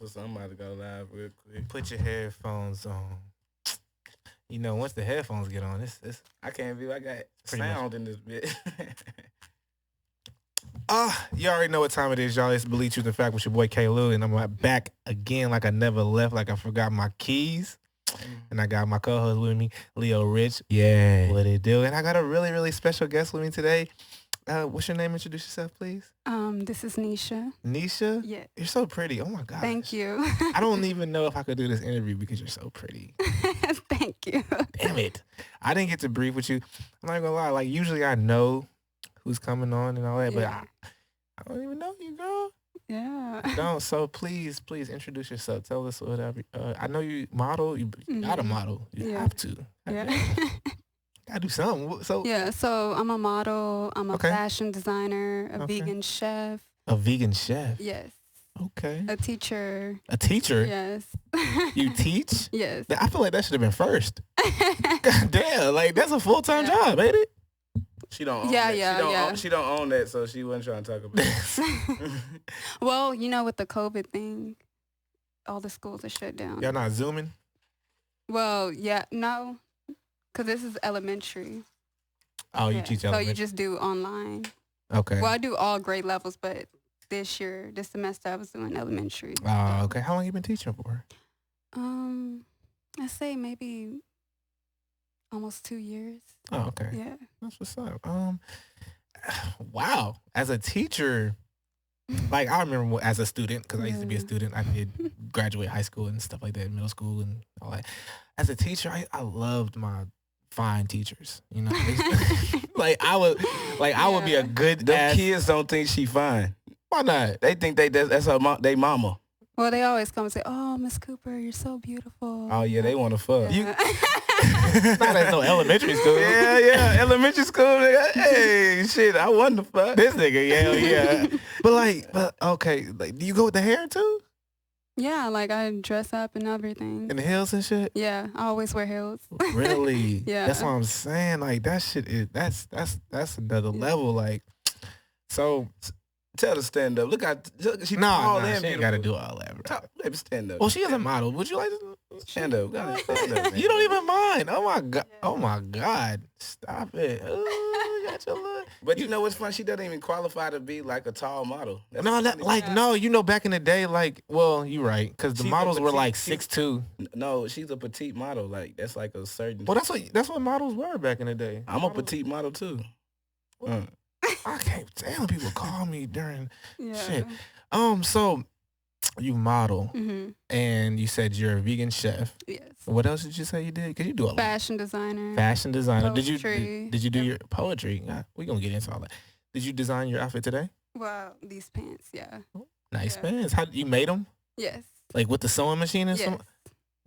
So somebody go live real quick. Put your headphones on. You know, once the headphones get on, it's I can't believe I got Pretty sound in this bit. you already know what time it is, y'all. It's Believe Truth and Fact with your boy K. Lou, and I'm back again like I never left, like I forgot my keys. And I got my co-host with me, Leo Rich. Yeah. What it do? And I got a really, really special guest with me today. What's your name? Introduce yourself, please. This is Neisha. Neisha? Yeah. You're so pretty. Oh my God. Thank you. I don't even know if I could do this interview because you're so pretty. Thank you. Damn it. I didn't get to brief with you. I'm not gonna lie. Like, usually I know who's coming on and all that, Yeah. but I don't even know you, girl. Yeah. Don't. So please introduce yourself. Tell us whatever. I know you model. You got a model. You Yeah. have to. Yeah. Gotta do something. So Yeah. So I'm a model. I'm a Okay. fashion designer, a Okay. vegan chef. a vegan chef. Yes. Okay. A teacher. A teacher. Yes. You teach? Yes. I feel like that should have been first. God damn, like that's a full-time job, ain't it? She don't own Yeah, that. yeah, she don't yeah. Own, she don't own that, so she wasn't trying to talk about it. Well, you know, with the COVID thing, all the schools are shut down. Y'all not zooming? Well, yeah, no, because this is elementary. Oh, you Yeah. teach So elementary. you just do online. Okay. Well, I do all grade levels, but this semester, I was doing elementary. Oh, okay. How long you been teaching for? I say maybe almost 2 years. Oh, okay. Yeah. That's what's up. Wow. As a teacher, like I remember as a student, because I used to be a Yeah. student. I did graduate high school and stuff like that, middle school and all that. As a teacher, I loved my fine teachers. You know, like I would be a good. The ass- kids don't think she fine. Why not? They think that's her they mama. Well, they always come and say, "Oh, Miss Cooper, you're so beautiful." Oh yeah, they want to fuck. Yeah. Not at no elementary school. Yeah, elementary school. Nigga. Hey, shit, I won the fuck. This nigga, yeah. but okay, like, do you go with the hair too? Yeah, like I dress up and everything. And the heels and shit? Yeah, I always wear heels. Really? Yeah. That's what I'm saying. Like that shit is that's another level. Like, so Tell her to stand up. Look at she nah, tall she and ain't beautiful. gotta do all that, bro. Talk, baby, stand up. Well, she is a model. Would you like to Stand up. Gotta stand up, man. You don't even mind. Oh my god. Yeah. Oh my god. Stop it. Ooh, you got your look. But you know what's funny? She doesn't even qualify to be like a tall model. That's No, that, funny. like Yeah. no, you know, back in the day, like, well, you're right, because the She's a models were petite- like she's- 6'2". No, she's a petite model. Like that's like a certain. Well, that's what models were back in the day. I'm a petite model too. I can't damn people call me during Yeah. shit. So you model and you said you're a vegan chef. Yes. What else did you say you did? Because you do a lot. Fashion designer. Fashion designer. Poetry. Did you do your poetry? We're gonna get into all that. Did you design your outfit today? Well, these pants, yeah. Nice Yeah. pants. How you made them? Yes. Like with the sewing machine and Yes. some.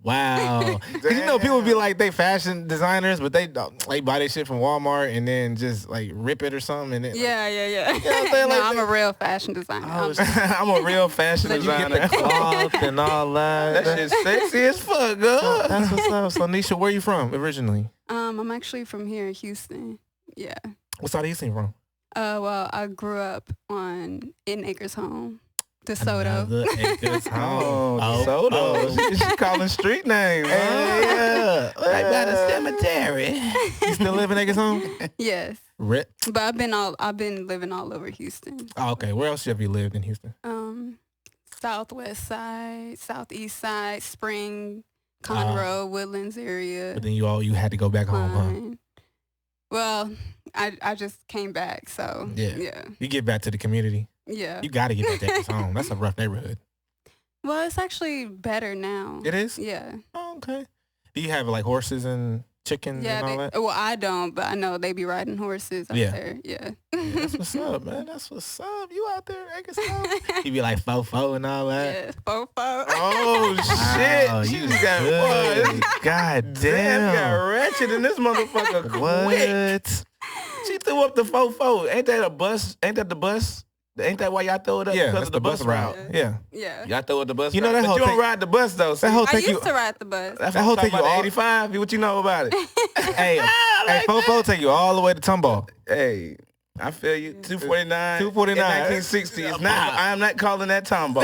Wow. Because you know people be like they fashion designers, but they buy their shit from Walmart and then just like rip it or something. And then, Yeah. what I'm saying? No, Like, I'm a real fashion designer. Oh, I'm a real fashion you get the designer. cloth and all that. That shit's sexy as fuck, girl. That's what's up. So Neisha, where you from originally? I'm actually from here in Houston. Yeah. What side of Houston you from? Well, I grew up in Acres Home, DeSoto. Another Acres home. Oh, Soto. She calling street names. Yeah. Right by the cemetery. You still live in Acres home? Yes. Rip. But I've been living all over Houston. Oh, okay. Where else have you lived in Houston? Southwest side, southeast side, Spring, Conroe, Woodlands area. But then you had to go back home, huh? Pine. Well, I just came back, so Yeah. You get back to the community. yeah. You got to get back to Acres home. That's a rough neighborhood. Well, it's actually better now. It is? Yeah. Oh, okay. Do you have like horses and chickens Yeah. and all that? Well, I don't, but I know they be riding horses out Yeah. there. Yeah. That's what's up, man. That's what's up. You out there, Acres home? You be like fofo and all that. Yeah. Fofo. Oh Wow, shit! you She got good. boy. God Damn, got damn. ratchet in this motherfucker. Quick. What? She threw up the 4-4. Ain't that a bus? Ain't that the bus? Ain't that why y'all throw it up? Yeah, because that's of the bus route. Yeah. Yeah. Y'all throw it the bus You know route. that But whole you don't thing- ride the bus though. See? That whole I thing used you to ride the bus. That's that what whole I'm talking thing you about, all- the 85. What you know about it? hey, hey, fofo take you all the way to Tomball. Hey, I feel you. 249. 249. In 1960 is not. I am not calling that Tombo.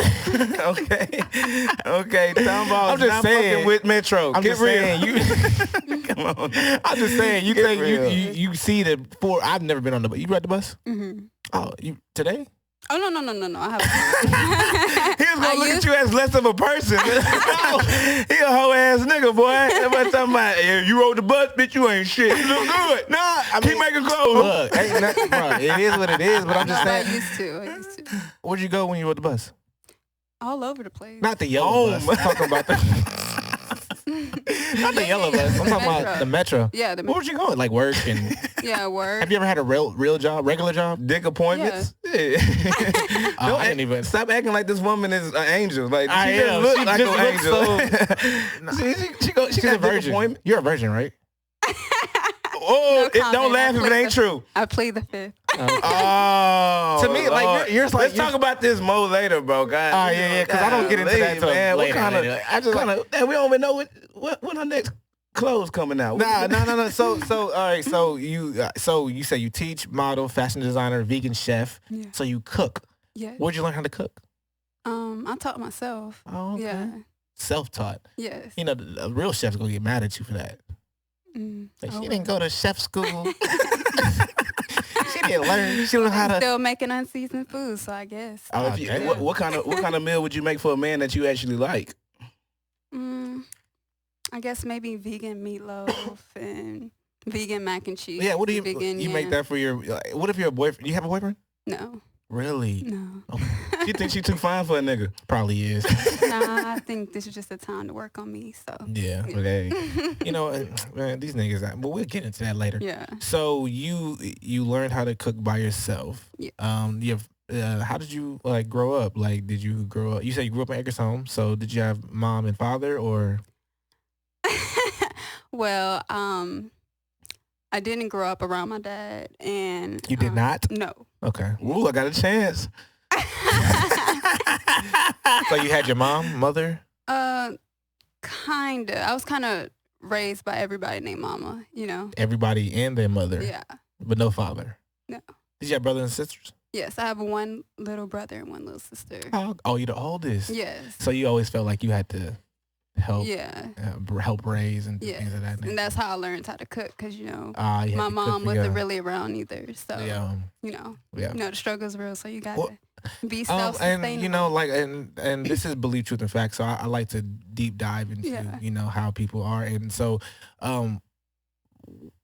Okay. Tombo. I'm just not saying. fucking with Metro. I'm Get just real. saying. Come on. I'm just saying. You Get think real. you see the four? I've never been on the bus. You ride the bus? Mm-hmm. Oh, you today? Oh no! I haven't. He was gonna look at you as less of a person. He a hoe ass nigga, boy. Everybody talking about, yeah, you rode the bus, bitch. You ain't shit. You look good. No, I mean, Keep making clothes. look, ain't nothing, bro. It is what it is. But I'm just I saying. used to. Where'd you go when you rode the bus? All over the place. Not the yellow bus. I'm talking about the. Not the yellow bus. I'm talking about the metro. Yeah, the Where would you go? Like work and. Yeah, work. Have you ever had a real job, regular job? Dick appointments. Yeah. Oh, I didn't even. Stop acting like this woman is an angel. Like I she just am. look She like just an looks angel. so. She She's got a a dick virgin. appointment. You're a virgin, right? Oh, No don't comment. laugh if it ain't true. I plead the fifth. Oh, To me, like, Lord. you're like- let's talk about this more later, bro. God, Oh, yeah, because I don't get into that till man. later. What kind of? I just Man, we don't even know what our next clothes coming out. No. So, all right. So you say you teach, model, fashion designer, vegan chef. Yeah. So you cook. Yeah. Where'd you learn how to cook? I taught myself. Oh, okay. Yeah. Self-taught. Yes. You know, the real chef's gonna get mad at you for that. Like, she didn't go to chef school. She didn't learn. She learned how to. Still making unseasoned food, so I guess. Oh, Okay. what kind of meal would you make for a man that you actually like? I guess maybe vegan meatloaf and vegan mac and cheese. Yeah. What do you vegan make that for your? What if you're a boyfriend? You have a boyfriend? No. Really? No. Okay. She thinks she too fine for a nigga. Probably is. Nah, I think this is just a time to work on me. So. Yeah. Okay. You know, man, these niggas. Well, we'll get into that later. Yeah. So you learned how to cook by yourself. Yeah. You have. How did you like grow up? Like, did you grow up? You said you grew up in Acres Home. So did you have mom and father, or? Well, I didn't grow up around my dad, and You did not? No. Okay. Ooh, I got a chance. So you had your mom, mother? Kinda. I was kind of raised by everybody named Mama. You know. Everybody and their mother. Yeah. But no father. No. Did you have brothers and sisters? Yes, I have one little brother and one little sister. Oh, you're the oldest. Yes. So you always felt like you had to help. Yeah. Help raise and Yeah. things of that nature. And that's how I learned how to cook, because you know You had my to cook mom for wasn't your- really around either. So Yeah. you know, Yeah. the struggle's real. So you gotta Well, be self-sustainable. and you know, like, and this is belief, truth, and fact. So I like to deep dive into Yeah. you know how people are, and so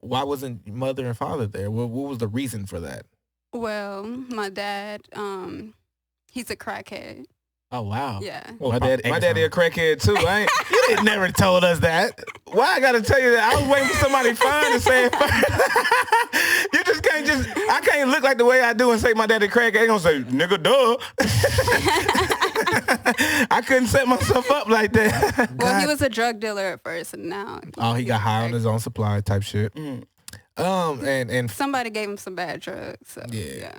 why wasn't mother and father there? What was the reason for that? Well, my dad, he's a crackhead. Oh wow. Yeah. Well, My daddy a crackhead too. You didn't never told us that. Why I gotta tell you that? I was waiting for somebody fine to say it first. You just can't I can't look like the way I do and say my daddy crackhead. They gonna say, nigga, duh. I couldn't set myself up like that. Well, he was a drug dealer at first, and now. Oh, he got high on his own supply type shit. And Somebody gave him some bad drugs. So, yeah.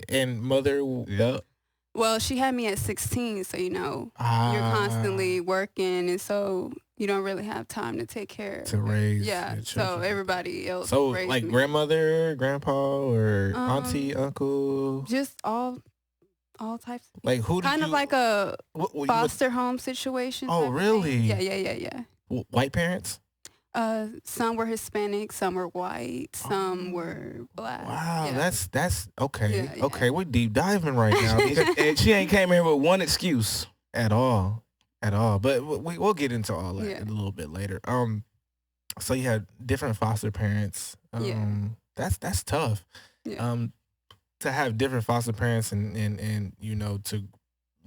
And mother, Yep. Well, she had me at 16, so you know you're constantly working, and so you don't really have time to take care to of it. raise. Yeah. your So children. everybody else. So raised like me. grandmother, grandpa, or auntie, uncle. Just all types. Like who? Kind did of you, like a what, foster home situation. Oh, type of really? thing. Yeah. white parents? Some were Hispanic, some were white, some were black. Wow, Yeah. that's okay. Yeah. Okay, we're deep diving right now And she ain't came here with one excuse. at all. But we'll get into all that Yeah. a little bit later. So you had different foster parents. Yeah. That's tough. Yeah. To have different foster parents and you know to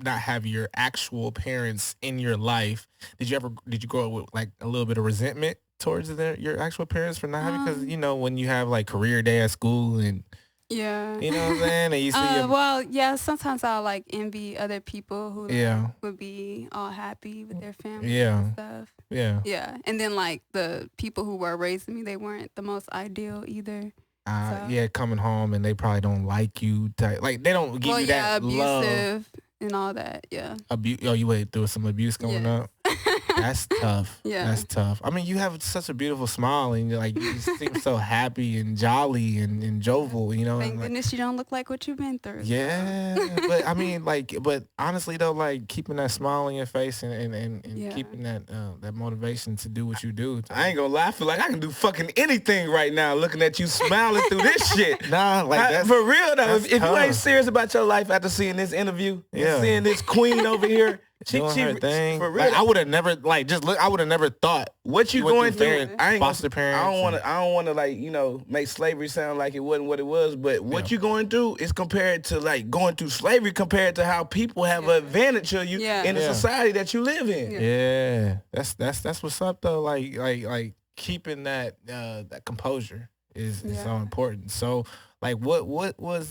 not have your actual parents in your life. Did you grow up with like a little bit of resentment towards your actual parents for not having? Because you know when you have like career day at school and Yeah. you know what I'm saying, and you see your, well, yeah, sometimes I'll like envy other people who like, Yeah. would be all happy with their family Yeah. and stuff. yeah. Yeah. And then like the people who were raising me, they weren't the most ideal either. So- Yeah, coming home and they probably don't like you. Like they don't give you that love. abusive and all that. Yeah. Oh, you went through some abuse growing Yes. up. That's tough. Yeah. That's tough. I mean, you have such a beautiful smile, and like you seem so happy and jolly and jovial. You know. Thank and, like, goodness you don't look like what you've been through. yeah, but I mean, like, but honestly though, like keeping that smile on your face and Yeah. keeping that that motivation to do what you do. I ain't gonna lie, I feel like I can do fucking anything right now looking at you smiling through this shit. Nah, like that's for real though. that's If you ain't tough. serious about your life after seeing this interview, and Yeah. seeing this queen over here, doing her thing. for real. Like, I would have never like just look. I would have never thought what you went going through through, parent- I ain't foster gonna, parents. I don't wanna like, you know, make slavery sound like it wasn't what it was, but what Yeah. you going through is compared to like going through slavery compared to how people have an advantage of you Yeah. in the Yeah. society that you live in. Yeah, that's what's up though. Like keeping that that composure is so Yeah. important. So like, what was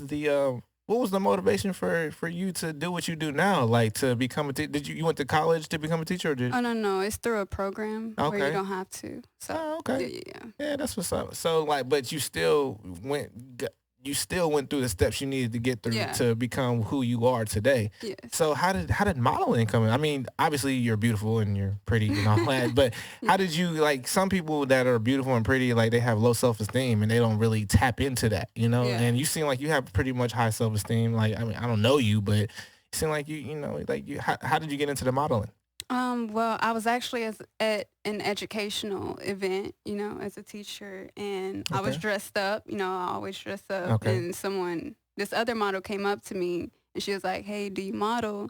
the motivation for you to do what you do now? Like to become a did you went to college to become a teacher or did? Oh no, it's through a program where Okay. you don't have to. So Oh, okay. yeah. Yeah, that's what's up. So like, but you still went through the steps you needed to get through Yeah. to become who you are today. Yes. So how did modeling come in? I mean, obviously you're beautiful and you're pretty and all that, but how did you like some people that are beautiful and pretty, like they have low self-esteem and they don't really tap into that, you know? Yeah. And you seem like you have pretty much high self-esteem. Like, I mean, I don't know you, but you seem like you know, like you, how did you get into the modeling? Well, I was actually at an educational event, you know, as a teacher, and I was Okay. dressed up. You know, I always dress up. Okay. And this other model came up to me, and she was like, "Hey, do you model?"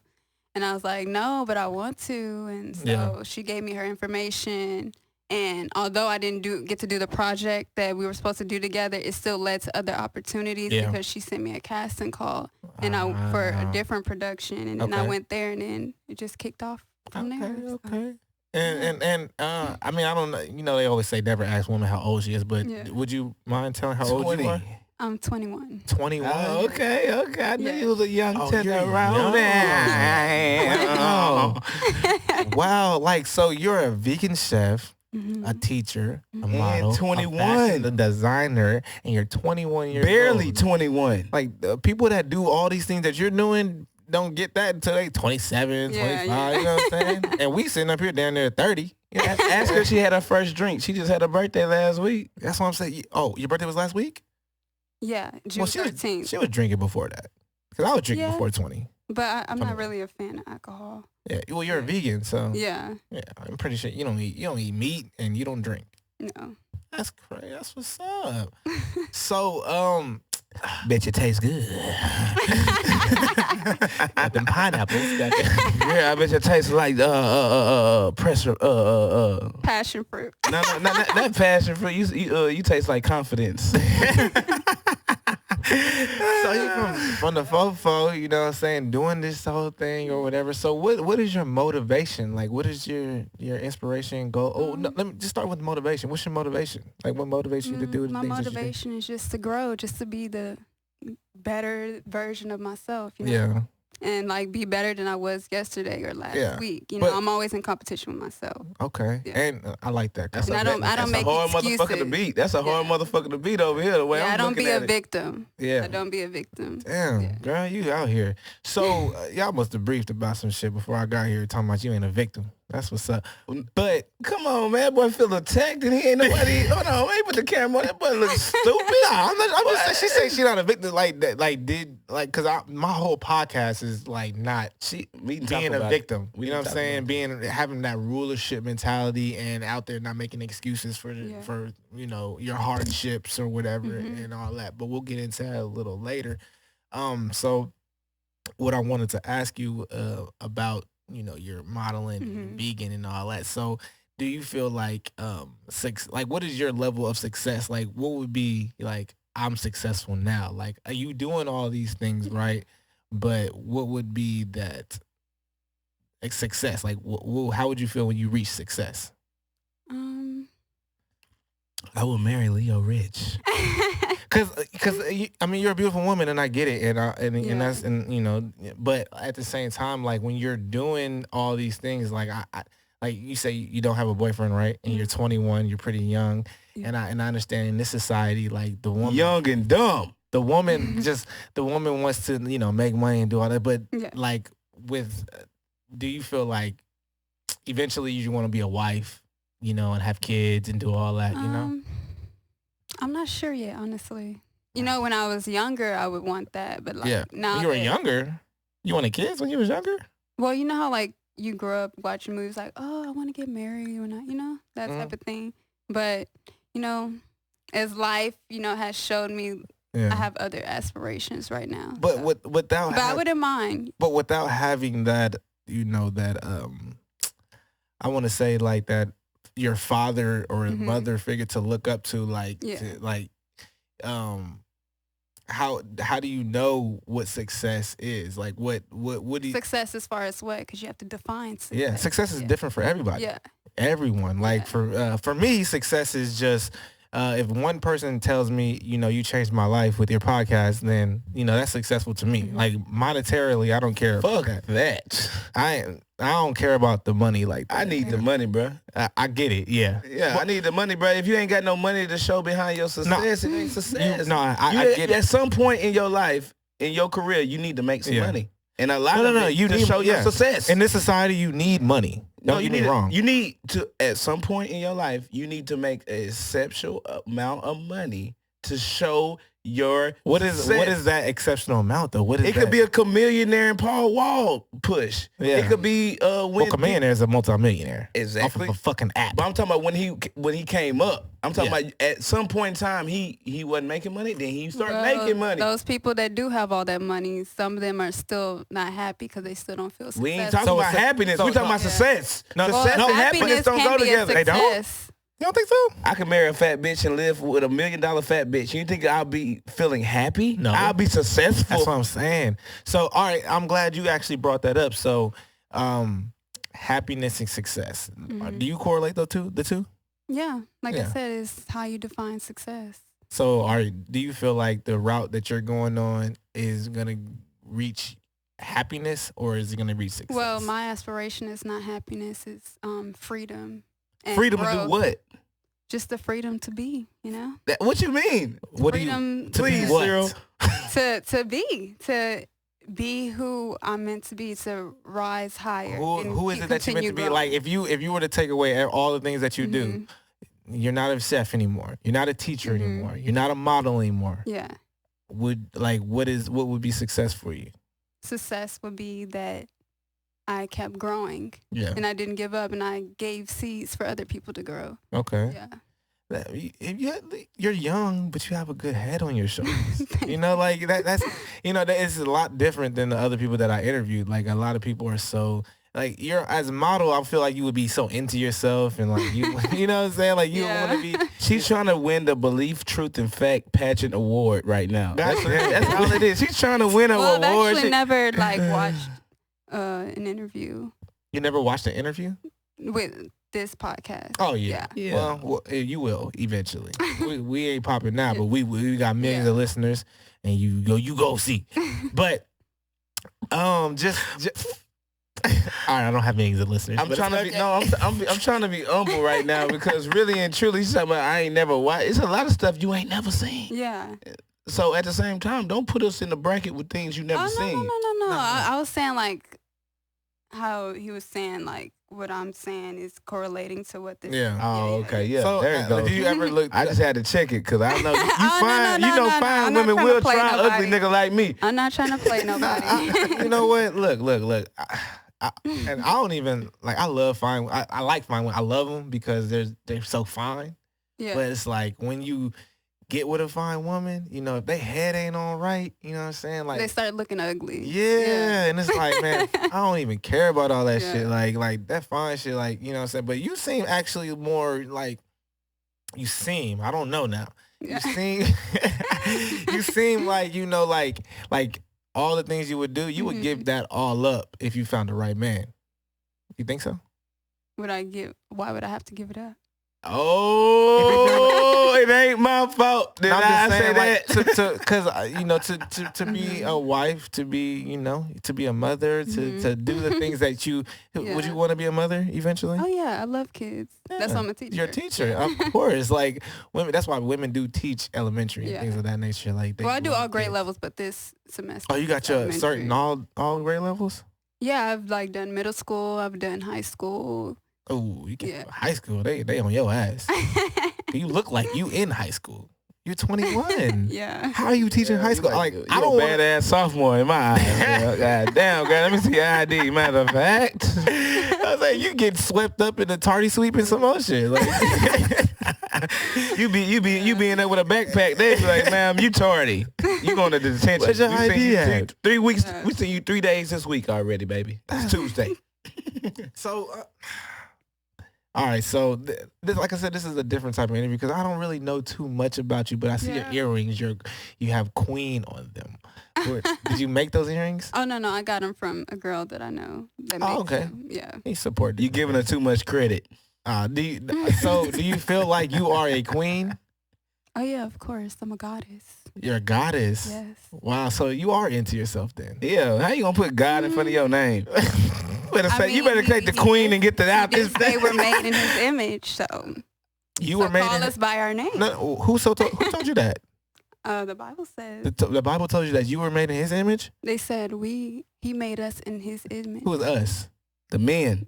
And I was like, "No, but I want to." And so Yeah. she gave me her information. And although I didn't get to do the project that we were supposed to do together, it still led to other opportunities Yeah. because she sent me a casting call and for a different production, and then I Okay. went there, and then it just kicked off from there. So. Okay. And I mean, I don't know. You know, they always say never ask women how old she is, but Yeah. would you mind telling how old you are? I'm 21. 21. Oh, okay. I knew Yeah. you was a young Oh, tender you're around young. there. Oh. Wow. Like, so you're a vegan chef, Mhm. a teacher, a Mhm. model, And 21. a fashion designer, and you're 21 years Barely old. 21. Like, the people that do all these things that you're doing don't get that until they 27, Yeah, 25, yeah. you know what I'm saying? And we sitting up here down there 30. You know? Ask her if she had her first drink. She just had her birthday last week. That's what I'm saying. Oh, your birthday was last week? Yeah, June Well, she 13th. was drinking before that. Because I was drinking Yeah. before 20. But I'm 21. not really a fan of alcohol. Yeah. Well, you're a vegan, so Yeah, yeah, I'm pretty sure you don't eat meat and you don't drink. no. That's crazy. That's what's up. So, bet you taste good. Got them pineapples. Got them. Yeah, I bet it tastes like pressure. Passion fruit. No, not passion fruit. You taste like confidence. So you from the fofo, you know what I'm saying, doing this whole thing or whatever. So what is your motivation? Like, what is your inspiration goal? Oh, no, let me just start with motivation. What's your motivation? Like, what motivates you to do the My things that you do? motivation is just to grow, just to be the better version of myself, you know? Yeah. And like be better than I was yesterday or last Yeah. week. You But- know, I'm always in competition with myself. Okay. Yeah. And I like that. That's And I don't that's make a hard motherfucker to excuses. beat. That's a hard Yeah. motherfucker to beat over here. The way Yeah, I'm I don't looking be a at it. victim. Yeah. I don't be a victim. Damn, Yeah. girl, you out here. So y'all must have briefed about some shit before I got here talking about you ain't a victim. That's what's up. But Come on, man. That boy feel attacked and he ain't nobody. Hold on, man. Put the camera on. That boy look stupid. I'm just she say she not a victim like that, cause my whole podcast is like not We can talk being a about it. victim. We You know can what I'm talk saying? about Having that rulership mentality and out there not making excuses for Yeah. for you know your hardships or whatever Mhm. and all that. But we'll get into that a little later. So what I wanted to ask you about, you know, your modeling, Mhm. vegan and all that. So do you feel like what is your level of success? Like what would be like I'm successful now? Like are you doing all these things right? But what would be that like success? Like how would you feel when you reach success? I will marry Leo Rich. Cause I mean you're a beautiful woman and I get it and Yeah. that's and you know but at the same time like when you're doing all these things like I like you say you don't have a boyfriend right and you're 21 you're pretty young Yeah. and I understand in this society like the woman Young and dumb. the woman wants to you know make money and do all that but Yeah. like with do you feel like eventually you want to be a wife, you know, and have kids and do all that, you know? I'm not sure yet, honestly. You know, when I was younger, I would want that, but like now when you were younger, you wanted kids when you was younger? Well, you know how like you grew up watching movies like, oh, I want to get married when I, you know, that type of thing. But, you know, as life, you know, has showed me, I have other aspirations right now. But so. I wouldn't mind. But without having that, you know, that I want to say like that your father or mother figure to look up to, like, how do you know what success is? Like what do you... Success as far as what? Because you have to define success. Yeah, success is different for everybody. Yeah. Everyone. Like for me, success is just if one person tells me, you know, you changed my life with your podcast, then, you know, that's successful to me. Like monetarily, I don't care. Fuck that. I don't care about the money like that. I need the money, bro. I get it. Yeah. Yeah, I need the money, bro. If you ain't got no money to show behind your success, it ain't success. I get it. At some point in your life, in your career, you need to make some money. And a lot of it you to need, show your success. In this society, you need money. Don't get me wrong. You need to, at some point in your life, you need to make an exceptional amount of money to show your success. What is that exceptional amount though? What is it? Could be a Chameleon and Paul Wall push. Yeah. It could be Chameleon is a multimillionaire. Exactly. Off of a fucking app. But I'm talking about when he came up. I'm talking about at some point in time he wasn't making money. Then he started making money. Those people that do have all that money, some of them are still not happy because they still don't feel successful. We ain't talking about happiness. We talking about success. Success and happiness don't go together. They don't. You don't think so? I can marry a fat bitch and live with $1 million fat bitch. You think I'll be feeling happy? No. I'll be successful. That's what I'm saying. So, all right, I'm glad you actually brought that up. So, happiness and success. Do you correlate the two? Yeah. Like I said, it's how you define success. So, do you feel like the route that you're going on is going to reach happiness or is it going to reach success? Well, my aspiration is not happiness. It's freedom. And freedom growth. to do what? Just the freedom to be, you know? What you mean? What freedom do you, please, Cyril? to be who I'm meant to be, to rise higher. Who is it that you're meant to be? Like if you were to take away all the things that you do, you're not a chef anymore. You're not a teacher anymore. You're not a model anymore. Yeah. What would be success for you? Success would be that I kept growing. Yeah. And I didn't give up, and I gave seeds for other people to grow. Okay. Yeah. You're young, but you have a good head on your shoulders. You know, like that's you know, that is a lot different than the other people that I interviewed. Like a lot of people are so like you're as a model, I feel like you would be so into yourself and like you you know what I'm saying? Like you want to be she's trying to win the Belief, Truth and Fact pageant award right now. That's all it is. She's trying to win an award. I've actually never watched an interview. You never watched an interview? With this podcast. Oh yeah. Well, you will eventually. we ain't popping now, but we got millions of listeners, and you go see. But just all right, I don't have millions of listeners. I'm trying to be humble right now because really and truly, something I ain't never watched. It's a lot of stuff you ain't never seen. Yeah. So at the same time, don't put us in the bracket with things you never seen. No. I was saying like how he was saying like what I'm saying is correlating to what this. Yeah. Oh, okay. Yeah. So, there you go. Did you ever look? I just had to check it because I know fine women will try an ugly nigga like me. I'm not trying to play nobody. You know what? Look. And I don't even like. I love fine. I like fine women. I love them because they're so fine. Yeah. But it's like when you get with a fine woman, you know, if they head ain't on right, you know what I'm saying? Like they start looking ugly. Yeah. And it's like, man, I don't even care about all that shit. Like that fine shit, like, you know what I'm saying? But you seem actually more like I don't know now. Yeah. You seem like, you know, like all the things you would do, you would give that all up if you found the right man. You think so? Why would I have to give it up? Oh, it ain't my fault. Did I say that? Because you know, to be a wife, to be, you know, to be a mother, to do the things that you would you want to be a mother eventually? Oh yeah, I love kids. That's why I'm a teacher. You're a teacher, of course. Like women, that's why women do teach elementary and things of that nature. Like I do all grade levels, but this semester. Oh, you got your certain all grade levels? Yeah, I've like done middle school. I've done high school. Oh, you get high school. They on your ass. You look like you in high school. You're 21. Yeah. How are you teaching high school? Like, you I don't a badass sophomore in my eyes. Girl. God damn, girl. Let me see your ID. Matter of fact, I was like, you get swept up in the tardy sweep and some other shit. Like, you be in there with a backpack. They be like, ma'am, you tardy. You going to detention. Where's your ID at? 3 weeks. We seen you 3 days this week already, baby. It's Tuesday. So, all right. So, this, like I said, this is a different type of interview because I don't really know too much about you, but I see your earrings. You have queen on them. Did you make those earrings? Oh, no. I got them from a girl that I know. That makes okay. them. Yeah. He supported You giving her too much credit. Do you feel like you are a queen? Oh, yeah, of course. I'm a goddess. You're a goddess? Yes. Wow. So you are into yourself then? Yeah. How you gonna put God in front of your name? You better take the queen and get that out this They were made in his image, so you were made. Call us by our name. No, who told you that? The Bible says. The Bible told you that you were made in His image. They said he made us in His image. Who is us? The men.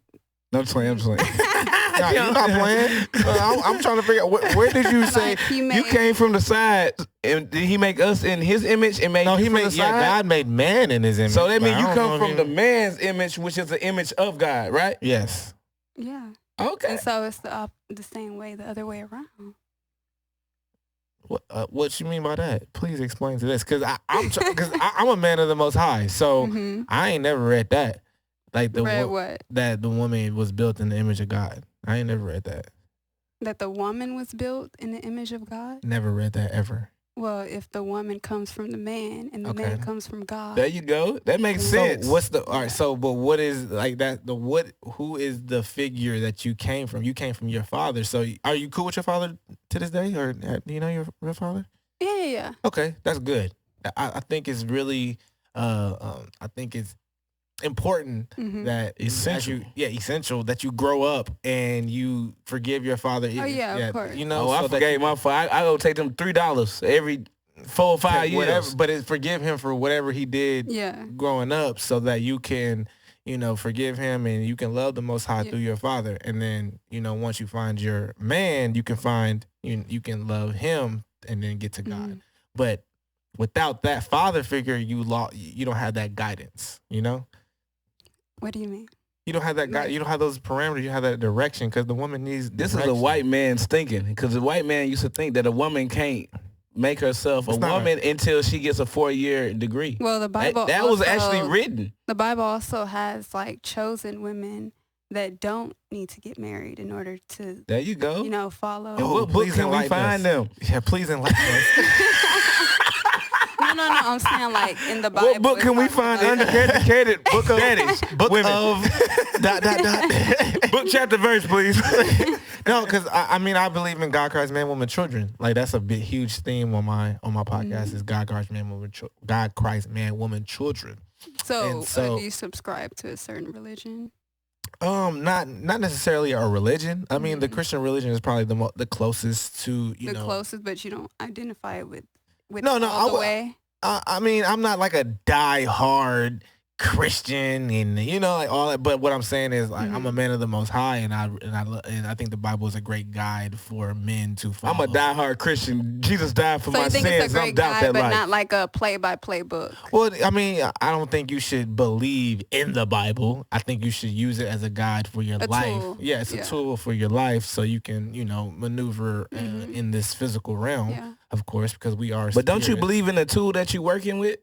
No, I'm playing. Nah, you're not playing. I'm trying to figure out where did you say you came from the side? And did He make us in His image and make? No, He made. Yeah, God made man in His image. So that means you come from the man's image, which is the image of God, right? Yes. Yeah. Okay. And so it's the same way, the other way around. What you mean by that? Please explain to this, because I'm a man of the Most High, so I ain't never read that. Like what? That the woman was built in the image of God. I ain't never read that. That the woman was built in the image of God? Never read that ever. Well, if the woman comes from the man and the man comes from God. There you go. That makes sense. So but what is like that who is the figure that you came from? You came from your father. So are you cool with your father to this day, or do you know your father? Yeah. Okay, that's good. I think it's really I think it's important that essential that you grow up and you forgive your father. Oh yeah, of course. You know, I forgave my father. I go take them $3 every 4 or 5 years. Whatever, but forgive him for whatever he did growing up, so that you can, forgive him and you can love the Most High through your father. And then, once you find your man, you can love him and then get to God. But without that father figure, you don't have that guidance. What do you mean? You don't have that guy. You don't have those parameters. You have that direction, because the woman needs direction. This is a white man's thinking, because the white man used to think that a woman can't make herself a woman until she gets a 4-year degree. Well, the Bible that was actually written. The Bible also has like chosen women that don't need to get married in order to. There you go. Follow. And what book can we find them? Yeah, please enlighten us. No. I'm saying like in the Bible. What book can we find? Undereducated book of fetish. Book women. Of ... Book, chapter, verse, please. No, because I believe in God, Christ, man, woman, children. Like that's a big, huge theme on my podcast is God, Christ, man, woman, God, Christ, man, woman, children. So do you subscribe to a certain religion? Not necessarily a religion. I mean, the Christian religion is probably the closest to the closest, but you don't identify it with no, all the way. I mean, I'm not like a die-hard Christian and like all that. But what I'm saying is, like, I'm a man of the Most High, and I think the Bible is a great guide for men to follow. I'm a die-hard Christian. Jesus died for my sins. So you think it's a great guide, but not like a play-by-play book? Well, I mean, I don't think you should believe in the Bible. I think you should use it as a guide for your life. Tool. Yeah, it's a tool for your life, so you can maneuver in this physical realm. Yeah. Of course, because we are. But don't you believe in the tool that you're working with?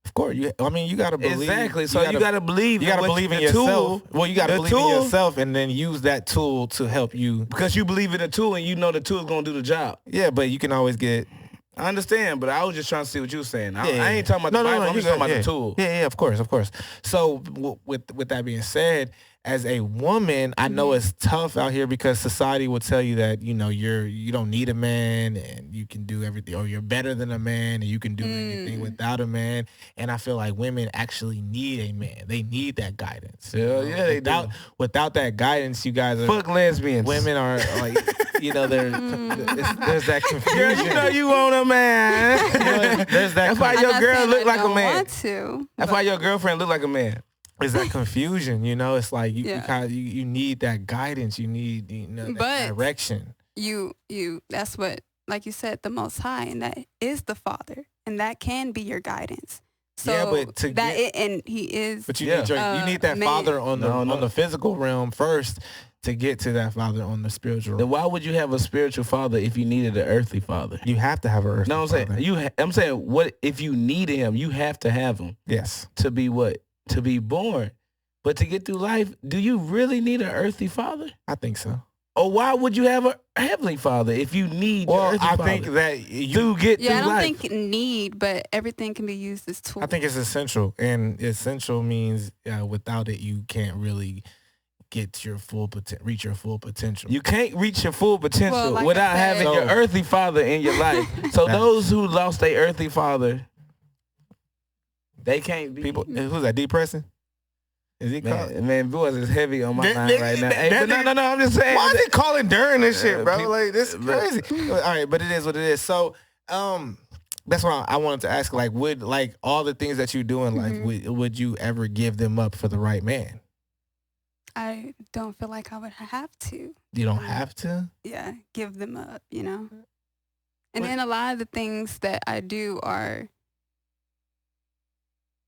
Of course, you got to believe. Exactly. So you got to believe. You got to believe in yourself. Well, you got to believe in yourself, and then use that tool to help you. Because you believe in the tool, and you know the tool is gonna do the job. Yeah, but you can always get. I understand, but I was just trying to see what you were saying. I ain't talking about the Bible. I'm just talking about the tool. Yeah, of course. So with that being said, as a woman, I know it's tough out here because society will tell you that you don't need a man and you can do everything, or you're better than a man and you can do anything without a man. And I feel like women actually need a man. They need that guidance. They do. Without that guidance, you guys are fuck lesbians. Women are like. There's that confusion. Girl, you want a man. There's that. That's why your girl look like a man. Want to, That's why your girlfriend look like a man. It's that confusion, you know. It's like Yeah. you need that guidance. You need that But direction. you that's what, like you said, the Most High, and that is the Father, and that can be your guidance. So Yeah, but to that get- and he is. But you need you need that man. father on the No. on the physical realm first to get to that father on the spiritual Then realm. why would you have a spiritual father if you needed an earthly father? You have to have a earthly No, I'm saying father. I'm saying what if you need him? You have to have him Yes. to be what? To be born. But to get through life, do you really need an earthly father? I think so. Or why would you have a heavenly father if you need your Well, earthly I father think that to get Yeah, I through don't life? think need, but everything can be used as tools. I think it's essential, and essential means without it you can't really get your reach your full potential. You can't reach your full potential Well, like without I said- having your So- earthly father in your life. So those who lost their earthly father, they can't be People, who's that? Depressing? Is he called? Man, boys is heavy on my That- mind that- right now. that- Hey, that but nigga- no, I'm just saying. Why is he calling during this shit, bro? people- Like this is but- crazy. All right, but it is what it is. So, that's why I wanted to ask. Like, would like all the things that you do in life, would you ever give them up for the right man? I don't feel like I would have to. You don't have to. Yeah, give them up, you know. And What- then a lot of the things that I do are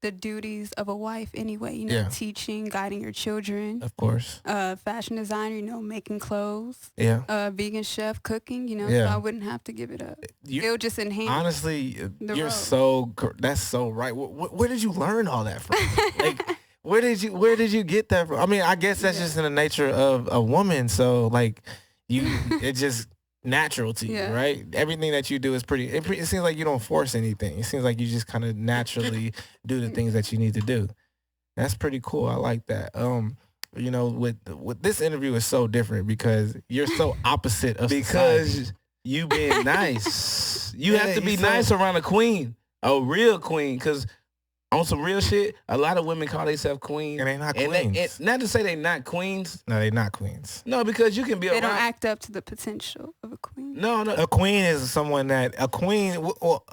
the duties of a wife anyway, you know, Yeah. teaching, guiding your children, Of course. fashion designer, you know, making clothes, Yeah. vegan chef, cooking, you know, Yeah. so I wouldn't have to give it up. You- It'll just enhance. Honestly, the you're road. that's so right. Where did you learn all that from? Like, where did you get that from? I mean, I guess that's just in the nature of a woman. So like, it's just natural to you, Yeah. right? Everything that you do is pretty. It seems like you don't force anything. It seems like you just kind of naturally do the things that you need to do. That's pretty cool. I like that. You know, with this interview is so different because you're so opposite of society. Because you being nice. You have to be he's nice around a queen, a real queen. Because on some real shit, a lot of women call themselves queens. And they not And queens. not to say they not queens. No, they're not queens. No, because you can be They around. don't act up to the potential of a queen. No. A queen is someone that well,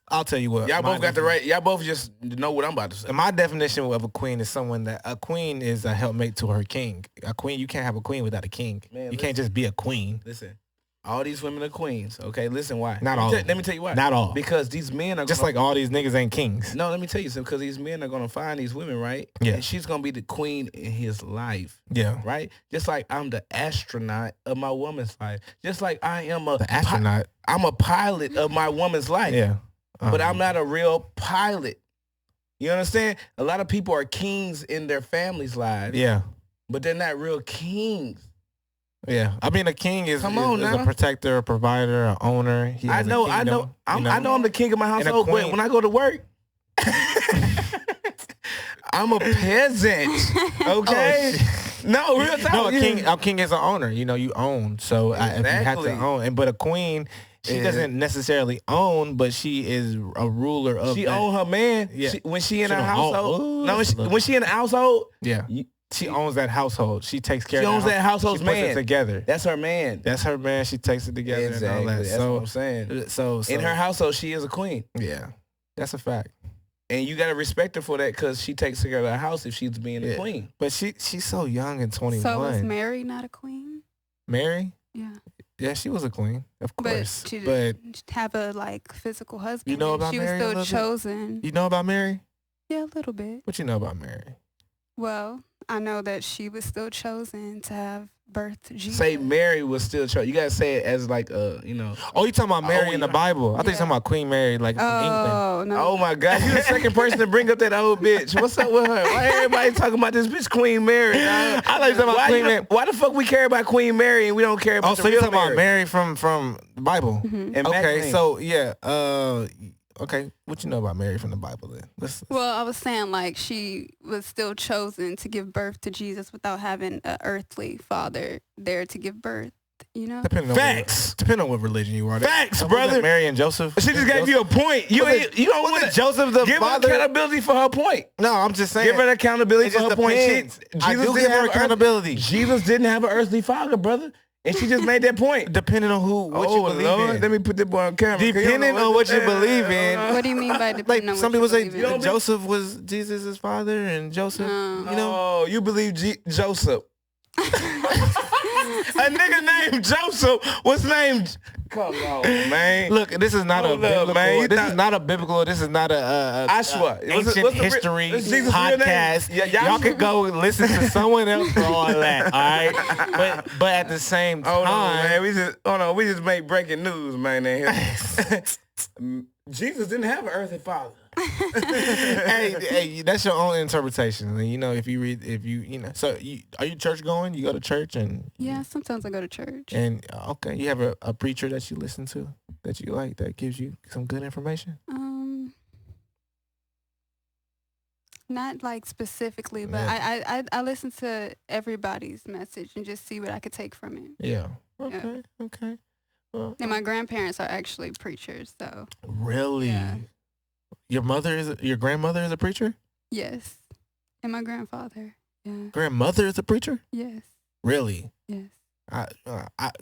I'll tell you what. Y'all my both got the definition- right. Y'all both just know what I'm about to say. My definition of a queen is someone that a queen is a helpmate to her king. A queen, you can't have a queen without a king. Man, you can't just be a queen. Listen, all these women are queens. Okay, listen why. Not Let me all. tell- Let me tell you why. Not all. Because these men are Just gonna, like all these niggas ain't kings. no. Let me tell you something. Because these men are gonna find these women, right? Yeah. And she's gonna be the queen in his life. Yeah. Right? Just like I'm the astronaut of my woman's life. Just like I am The astronaut. I'm a pilot of my woman's life. Yeah. But I'm not a real pilot. You understand? A lot of people are kings in their families' lives. Yeah. But they're not real kings. Yeah. I mean, a king is, Come on is a now. protector, a provider, an owner. He I has a know. kingdom, you I know I'm the king of my And a household, but queen. when I go to work, I'm a peasant. Okay? No, real talk. No, a king is an owner. You know, you own. So if you have Exactly. to own, but a queen, she Yeah. doesn't necessarily own, but she is a ruler of. She that. own her man. Yeah. When she in She her don't own- household. Ooh, No, that's a little- when she in the household, Yeah, you- she owns that household. She takes care. She of owns that household's She puts man. it together. that's her man. That's her man. She takes it together Exactly. and all that. That's what I'm saying. So In her household, she is a queen. yeah, that's a fact. And you gotta respect her for that because she takes care of the house if she's being Yeah. a queen. But she's so young and 21. So was Mary not a queen? Mary? Yeah. Yeah, she was a queen, of course. But she But didn't have a like physical husband. You know and about she Mary a was little still bit? chosen. you know about Mary? Yeah, a little bit. What you know about Mary? Well, I know that she was still chosen to have birth Jesus. Say Mary was still chosen. You gotta say it as like Oh, you talking about Mary Oh, in the yeah. Bible? I think you're Yeah. talking about Queen Mary, like from England. Oh no. Oh my God, you the second person to bring up that old bitch. What's up with her? Why everybody talking about this bitch Queen Mary? Dog? I like talking about why, Queen Mary. why the fuck we care about Queen Mary and we don't care about Oh, the so you real talking about Mary? Mary from the Bible? Mhm. And Okay, Magdalene. so yeah, okay, what you know about Mary from the Bible then? Well, I was saying like she was still chosen to give birth to Jesus without having an earthly father there to give birth. You know. depending on Facts. depending on what religion you are. Facts, Was it brother. Mary and Joseph. She just gave you a point. You Was ain't. You don't was want it Joseph the give her father? accountability for her point. No, I'm just saying. Give her accountability It for just her point. depends. I do give didn't her have an accountability. Jesus didn't have an earthly father, brother. And she just made that point. Depending on what you believe in. Let me put this boy on camera. Depending on what you believe in. What do you mean by depending on some what people you believe in? Joseph was Jesus' father and Joseph, you know. Oh, you believe Joseph. A nigga named Joseph was named. Come on, man. Look, this is not biblical. Man. This is not a biblical. This is not a ancient history podcast. Y'all can go listen to someone else for all that. All right, but at the same time, hold on, man. We just make breaking news, man. Jesus didn't have an earthly father. hey, that's your own interpretation. And, you know, if you know, so are you church going? You go to church and yeah, sometimes I go to church. And okay, you have a preacher that you listen to that you like that gives you some good information. Not like specifically, but I listen to everybody's message and just see what I could take from it. Yeah. Okay. Well, and my grandparents are actually preachers, so. Really? Yeah. Your grandmother is a preacher? Yes. And my grandfather. Yeah. Grandmother is a preacher? Yes. Really? Yes. I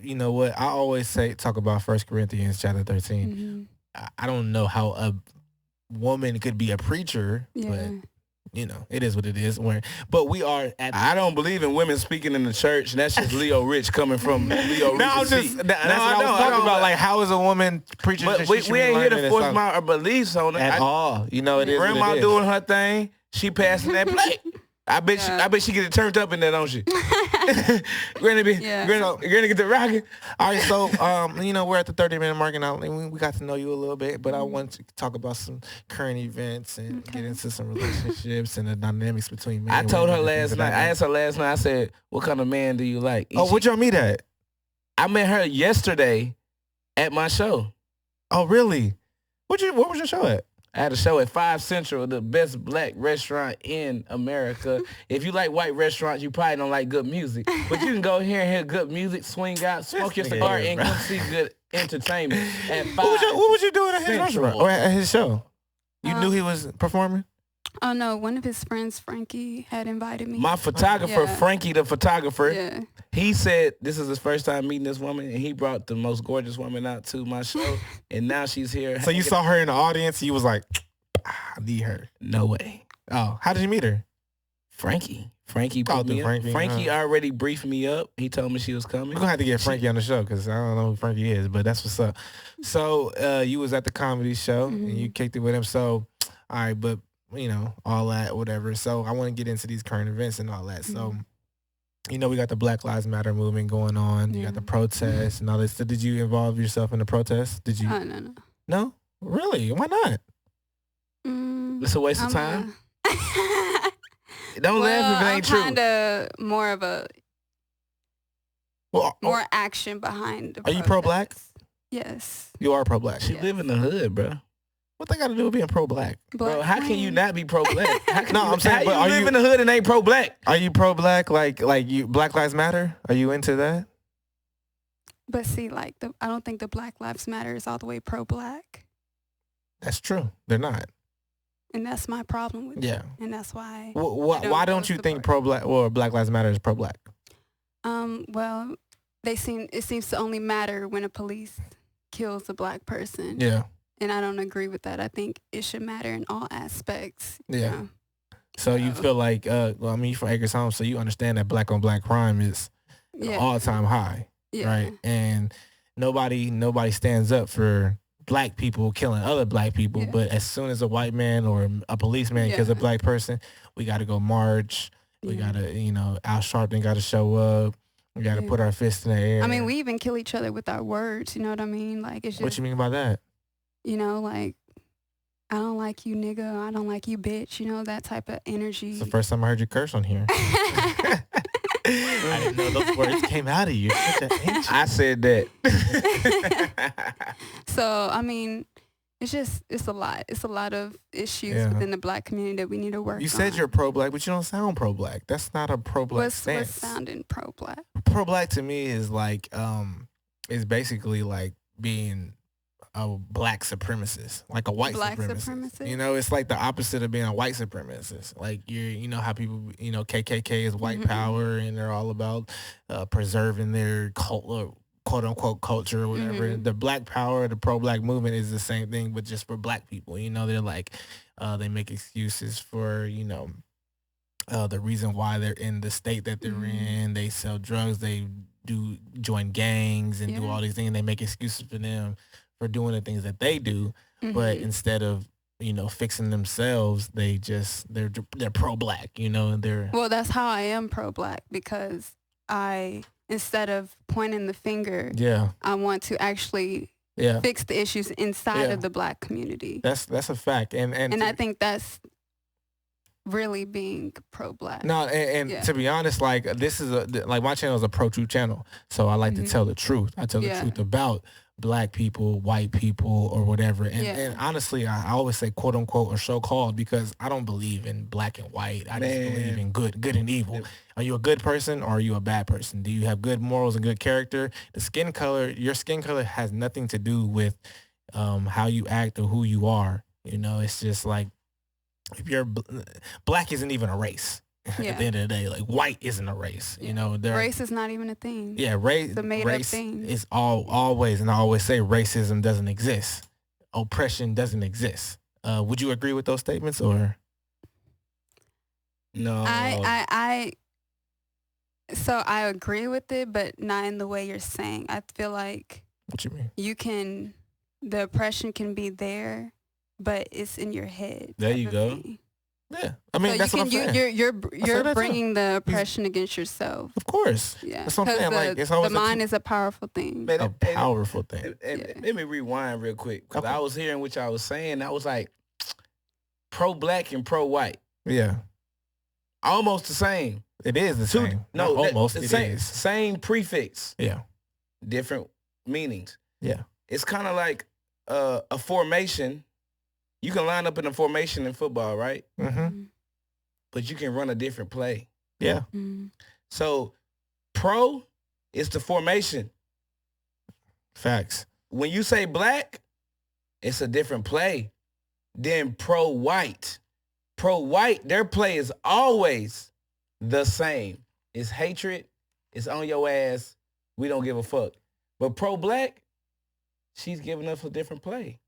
you know what? I always talk about 1 Corinthians chapter 13. Mm-hmm. I don't know how a woman could be a preacher, but you know, it is what it is. But we are I don't believe in women speaking in the church. That's just Leo Rich coming from Leo Rich. That's what I was talking about. Like, how is a woman preaching? But we ain't here to force my beliefs on it. At all. You know, it is Grandma what it is. doing her thing. She passing that plate. I bet she get it turned up in there, don't she? Granny get the rocking. All right, so you know, we're at the 30-minute mark and we got to know you a little bit, but I want to talk about some current events and get into some relationships and the dynamics between men. I told her last night. I asked her last night. I said, "What kind of man do you like?" And where'd y'all meet at? I met her yesterday at my show. Oh, really? What was your show at? I had a show at 5 Central, the best black restaurant in America. If you like white restaurants, you probably don't like good music. But you can go here and hear good music, swing out, smoke your cigar, and come see good entertainment at 5 What was you doing at his Central. restaurant or at his show? You knew he was performing? Oh, no. One of his friends, Frankie, had invited me. My photographer, Frankie the photographer, he said this is his first time meeting this woman, and he brought the most gorgeous woman out to my show, and now she's here. So you saw her in the audience, you was like, I need her. No way. Oh, how did you meet her? Frankie put me up. Frankie already briefed me up. He told me she was coming. We're going to have to get Frankie on the show because I don't know who Frankie is, but that's what's up. So you was at the comedy show, and you kicked it with him. So, all right, but you know, all that, whatever. So I want to get into these current events and all that. So, you know, we got the Black Lives Matter movement going on. You got the protests and all this. So did you involve yourself in the protests? Did you? No. No? Really? Why not? It's a waste of time. Don't laugh if it ain't true. Kind of more of a more action behind the Are you pro-black? Yes. You are pro-black. She live in the hood, bro. What they got to do with being pro-black? Bro, how can you not be pro-black? I'm saying, how you live in the hood and ain't pro-black? Are you pro-black? Like you, Black Lives Matter? Are you into that? But see, like, I don't think the Black Lives Matter is all the way pro-black. That's true. They're not. And that's my problem with it. And that's why. Why don't you think pro-black or Black Lives Matter is pro-black? Well, it seems to only matter when a police kills a black person. Yeah. And I don't agree with that. I think it should matter in all aspects. Yeah. So you feel like, you're from Acres Home, so you understand that black on black crime is all-time high, right? And nobody stands up for black people killing other black people, but as soon as a white man or a policeman kills a black person, we got to go march. We got to, Al Sharpton got to show up. We got to put our fists in the air. I mean, we even kill each other with our words. You know what I mean? Like, it's just, what you mean by that? Like, I don't like you, nigga. I don't like you, bitch. That type of energy. It's the first time I heard you curse on here. I didn't know those words came out of you. I said that. So, I mean, it's a lot. It's a lot of issues within the black community that we need to work on. You said you're pro-black, but you don't sound pro-black. That's not a pro-black stance. What's sounding pro-black? Pro-black to me is like, is basically like being a black supremacist, like a white Black supremacist. supremacist? You know, it's like the opposite of being a white supremacist. Like you know how people, you know, KKK is white power, and they're all about preserving their quote unquote culture or whatever. The black power, the pro-black movement is the same thing, but just for black people. You know, they're like, they make excuses for, you know, the reason why they're in the state that they're in. They sell drugs, they do join gangs and do all these things. And they make excuses for them for doing the things that they do. But instead of, you know, fixing themselves, they're pro-black, you know, and they're... Well, that's how I am pro-black, because instead of pointing the finger, I want to actually fix the issues inside of the black community. That's a fact. And I think that's really being pro-black. No, and to be honest, like, this is like, my channel is a pro-truth channel, so I like to tell the truth. I tell the truth about black people, white people, or whatever. And honestly, I always say quote unquote or so-called, because I don't believe in black and white. I just believe in good and evil. Are you a good person or are you a bad person? Do you have good morals and good character? Your skin color has nothing to do with how you act or who you are. You know, it's just like, if you're black isn't even a race. At the end of the day, like, white isn't a race. You know, race is not even a thing. Yeah, race. It's a made-up thing. Is always, and I always say, racism doesn't exist. Oppression doesn't exist. Would you agree with those statements, or no? So I agree with it, but not in the way you're saying. I feel like, what you mean? The oppression can be there, but it's in your head. There you go. Thing. Yeah, I mean, that's what I'm saying. You're bringing the oppression against yourself. Of course. Yeah, that's what I'm saying. Like, it's always the mind is a powerful thing. A powerful thing. Let me rewind real quick, because I was hearing what y'all was saying. I was like, pro-black and pro-white. Yeah, almost the same. It is the same. No, almost. It is same prefix. Yeah, different meanings. Yeah, it's kind of like a formation. You can line up in a formation in football, right? But you can run a different play. Yeah. So pro is the formation. Facts. When you say black, it's a different play than pro-white. Pro-white, their play is always the same. It's hatred. It's on your ass. We don't give a fuck. But pro-black, she's giving us a different play.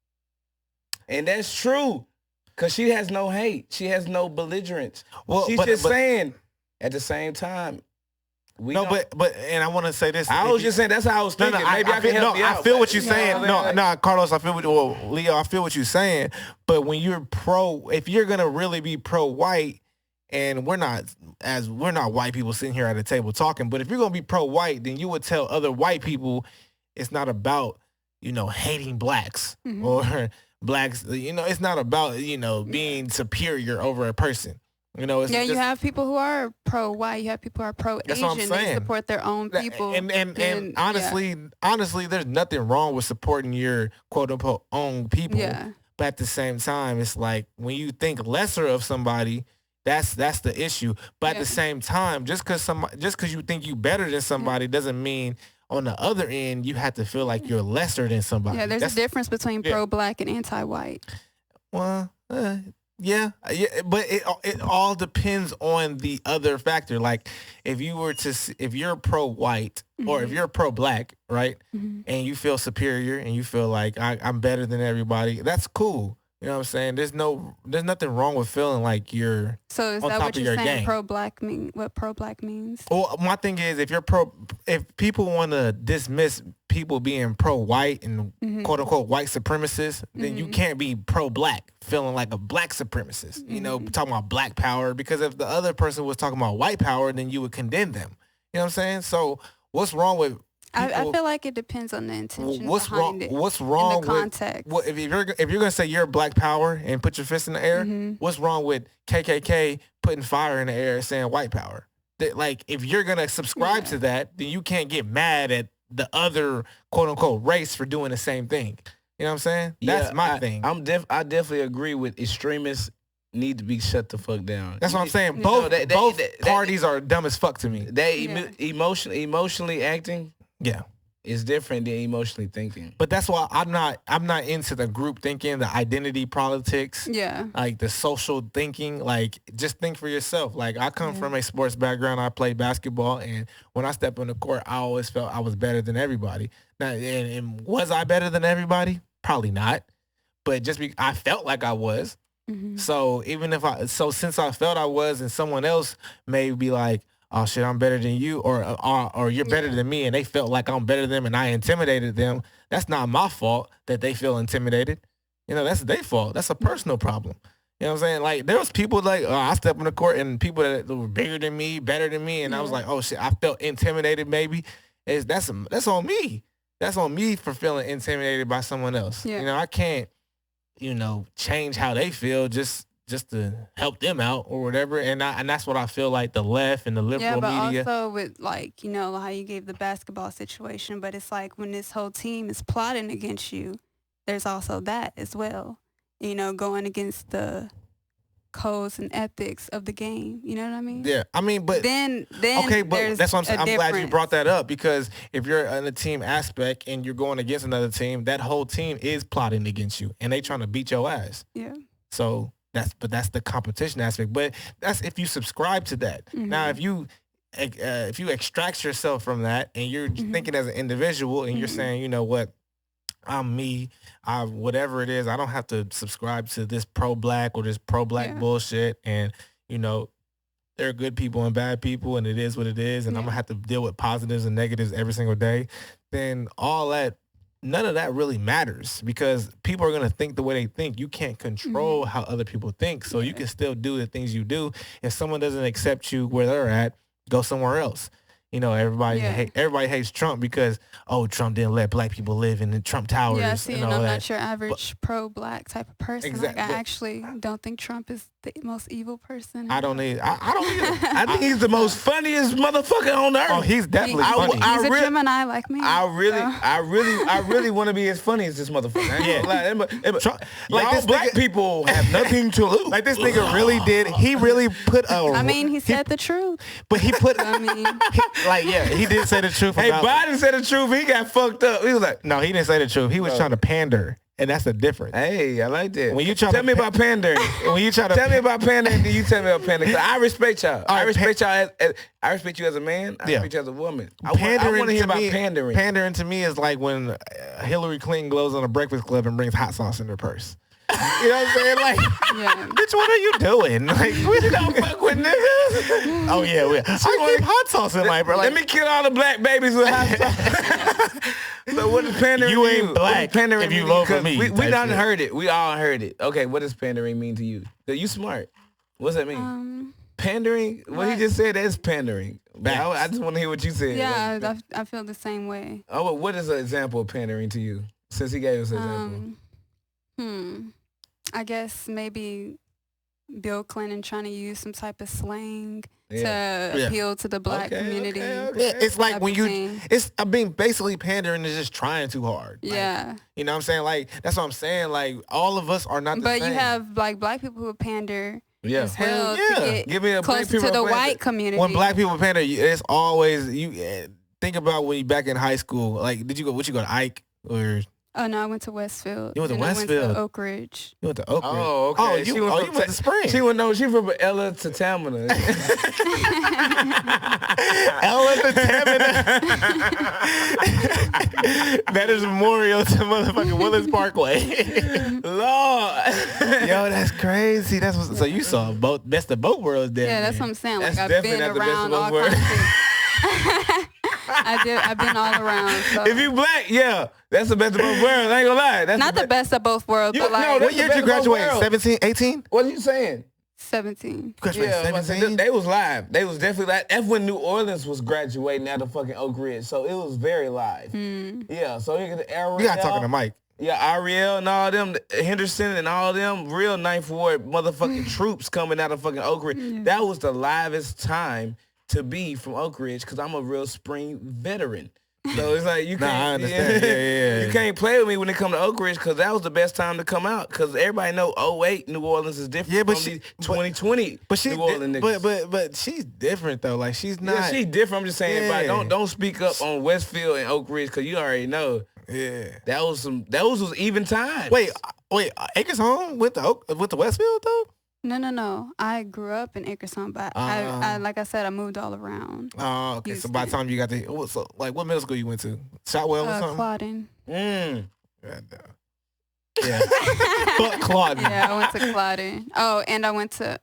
And that's true, because she has no hate. She has no belligerence. Well, she's just saying, at the same time, but and I want to say this. I was just saying, that's how I was thinking. Maybe I can help you out. I feel what you're saying. No, Carlos, Leo, I feel what you're saying. But when you're if you're going to really be pro-white, and we're not white people sitting here at a table talking, but if you're going to be pro-white, then you would tell other white people it's not about, you know, hating blacks or blacks, you know, it's not about, you know, being superior over a person. You know, it's you have people who are pro-white, you have people who are pro-Asian. They support their own people. And honestly, there's nothing wrong with supporting your quote unquote own people. Yeah. But at the same time, it's like, when you think lesser of somebody, that's the issue. But at the same time, just because you think you better than somebody doesn't mean on the other end you have to feel like you're lesser than somebody. Yeah, there's a difference between pro-black and anti-white. Well, yeah, but it all depends on the other factor. Like, if you're pro-white or if you're pro-black, right, and you feel superior and you feel like I'm better than everybody, that's cool. You know what I'm saying? There's nothing wrong with feeling like you're So is on that top what of you're your saying? game. Pro-black what pro-black means? Well, my thing is, if people want to dismiss people being pro-white and quote unquote white supremacists, then you can't be pro-black feeling like a black supremacist. You know, talking about black power, because if the other person was talking about white power, then you would condemn them. You know what I'm saying? So what's wrong with I feel like it depends on the intention behind it. What's wrong in the context? If you're gonna say you're black power and put your fist in the air, what's wrong with KKK putting fire in the air and saying white power? Like, if you're gonna subscribe to that, then you can't get mad at the other quote unquote race for doing the same thing. You know what I'm saying? That's my thing. I definitely agree with extremists need to be shut the fuck down. That's what I'm saying. Both parties are dumb as fuck to me. They emotionally acting. Yeah. is different than emotionally thinking. But that's why I'm not into the group thinking, the identity politics. Yeah. Like the social thinking. Like just think for yourself. Like I come from a sports background. I played basketball, and when I step on the court, I always felt I was better than everybody. Now, and was I better than everybody? Probably not. But I felt like I was. Mm-hmm. So since I felt I was, and someone else may be like, oh shit, I'm better than you, or you're better than me, and they felt like I'm better than them and I intimidated them. That's not my fault that they feel intimidated. You know, that's their fault. That's a personal problem. You know what I'm saying? Like there was people like, I stepped on the court and people that were bigger than me, better than me, and I was like, oh shit, I felt intimidated maybe. That's on me. That's on me for feeling intimidated by someone else. Yeah. You know, I can't, change how they feel just to help them out or whatever. And that's what I feel like the left and the liberal media. Yeah, but also with like, how you gave the basketball situation, but it's like when this whole team is plotting against you, there's also that as well, going against the codes and ethics of the game. You know what I mean? Yeah. I mean, but then okay, but that's what I'm saying. I'm glad you brought that up, because if you're in a team aspect and you're going against another team, that whole team is plotting against you and they trying to beat your ass. Yeah. So that's the competition aspect. But that's if you subscribe to that. Mm-hmm. Now, if you extract yourself from that and you're thinking as an individual and you're saying, you know what, I'm me, whatever it is, I don't have to subscribe to this pro-black or this pro-black bullshit. And, there are good people and bad people, and it is what it is. And I'm going to have to deal with positives and negatives every single day. Then none of that really matters, because people are going to think the way they think. You can't control how other people think. So you can still do the things you do. If someone doesn't accept you where they're at, go somewhere else. Everybody hates Trump because, Trump didn't let black people live in the Trump Towers. Yeah, see, and I'm not your average pro-black type of person. Exactly. Like, I actually don't think Trump is the most evil person. I don't either. I think he's the most funniest motherfucker on earth. Oh, he's definitely funny. He's a Gemini like me. I really want to be as funny as this motherfucker. Yeah. Trump, like black people have nothing to lose. Like this nigga really did. He really put he said the truth. But he put. He did say the truth. Hey, Biden said the truth. He got fucked up. He was like, no, he didn't say the truth. He was trying to pander. And that's the difference. Hey, I like that. When you try tell me about pandering. When you try to tell me about pandering, then you tell me about pandering. I respect y'all. I respect y'all. I respect you as a man. I respect you as a woman. I want to hear about pandering. Pandering to me is like when Hillary Clinton goes on a Breakfast Club and brings hot sauce in her purse. You know what I'm saying? Like, bitch, what are you doing? Like, we don't fuck with niggas. Oh yeah, I keep hot sauce in my bro. Let me kill all the black babies with hot sauce. So what is pandering? You ain't black pandering if you vote for me. We done heard it. We all heard it. Okay, what does pandering mean to you? You smart. What's that mean? Pandering? What he just said, that's pandering. I just want to hear what you said. Yeah, I feel the same way. Oh, well, what is an example of pandering to you? Since he gave us an example. I guess maybe Bill Clinton trying to use some type of slang to appeal to the black community. Okay. It's like when basically pandering is just trying too hard. Yeah. Like, you know what I'm saying? Like, that's what I'm saying. Like, all of us are not the same. But you have like black people who pander as well to get give me a closer to the white community. When black people pander, it's always, think about when you back in high school. Like, would you go to Ike or... Oh, no, I went to Westfield. You went to Westfield? I went to Oak Ridge. You went to Oak Ridge. Oh, okay. Oh, you went to Spring. She from Ella to Tamina. Ella to Tamina. That is memorial to motherfucking Willis Parkway. Lord. Yo, that's crazy. So you saw best of both worlds there. Yeah, that's what I'm saying. Like, I've been around all kinds of I've been all around. So. If you black, that's the best of both worlds. I ain't gonna lie. That's not the best of both worlds, but like... What year did you graduate? 17, 18? What are you saying? 17. Yeah, 17? They was live. They was definitely live. That's when New Orleans was graduating out of fucking Oak Ridge. So it was very live. Yeah, so you get Ariel. You got talking to Mike. Yeah, Ariel and all them, Henderson and all them, real Ninth Ward motherfucking troops coming out of fucking Oak Ridge. Yeah. That was the livest time to be from Oak Ridge, because I'm a real Spring veteran. So it's like you can't. I understand. Yeah. You can't play with me when it come to Oak Ridge because that was the best time to come out because everybody know 08 New Orleans is different from these 2020 New Orleans niggas. But she's different though. Like she's not. Yeah, she's different. I'm just saying, but don't speak up on Westfield and Oak Ridge because you already know. Yeah, that was even time. Wait, Acres Home with the Westfield though? No. I grew up in Acres Home, but I like I said, I moved all around. Oh, okay. So by the time you got to, what middle school you went to? Shotwell or something? Claudine. Yeah. Fuck Claudine. Yeah, I went to Claudine. Oh, and I went to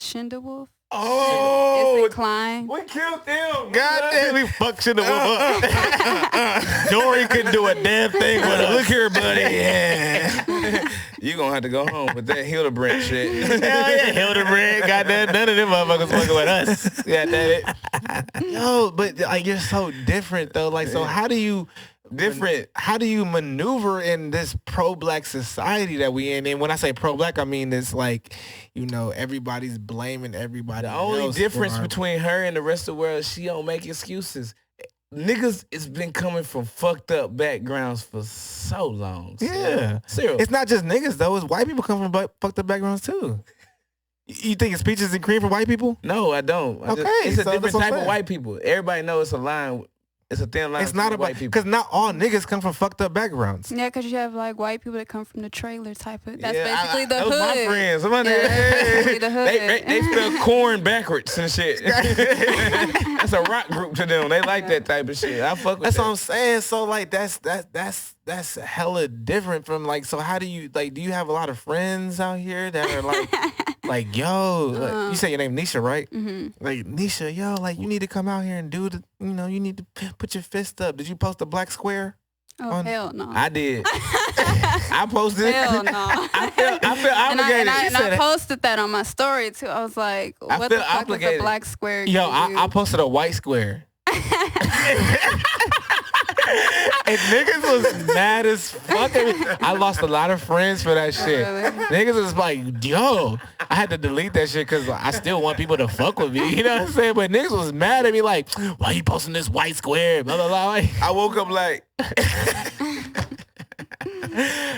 Schindewolf. Oh, it's Klein. We killed them. God damn, we fucked Schindewolf up. Dory couldn't do a damn thing with us. Look here, buddy. Yeah. You gonna have to go home with that Hildebrand shit. Hell yeah, Hildebrand. Goddamn, none of them motherfuckers fucking with us. Yeah, that it. Yo, but like you're so different though. Like, so how do you maneuver in this pro-black society that we in? And when I say pro-black, I mean it's like, everybody's blaming everybody. The only difference between her and the rest of the world, she don't make excuses. Niggas has been coming from fucked up backgrounds for so long. Yeah. Serious. It's not just niggas though. It's white people come from fucked up backgrounds too. You think it's peaches and cream for white people? No, I don't. It's a different type of white people. Everybody knows it's a line. It's a thin line. It's not about, white people because not all niggas come from fucked up backgrounds. Yeah, because you have like white people that come from the trailer type of. That's basically the that hood. Was my friends. Somebody, basically the hood. They spell corn backwards and shit. That's a rock group to them. They like that type of shit. I fuck with That's that. what I'm saying. So like that's hella different from like. So how do you like? Do you have a lot of friends out here that are like, yo, you say your name Neisha, right? Mm-hmm. Like, Neisha, yo, like, you need to come out here and do you need to put your fist up. Did you post a black square? Oh, hell no. I did. I posted it. Hell no. I feel obligated. And I posted that on my story, too. I was like, what the fuck is a black square? Yo, I posted a white square. And niggas was mad as fuck. I lost a lot of friends for that shit. Really? Niggas was like, yo, I had to delete that shit because I still want people to fuck with me. You know what I'm saying? But niggas was mad at me like, why you posting this white square? Blah, blah, blah. I woke up like...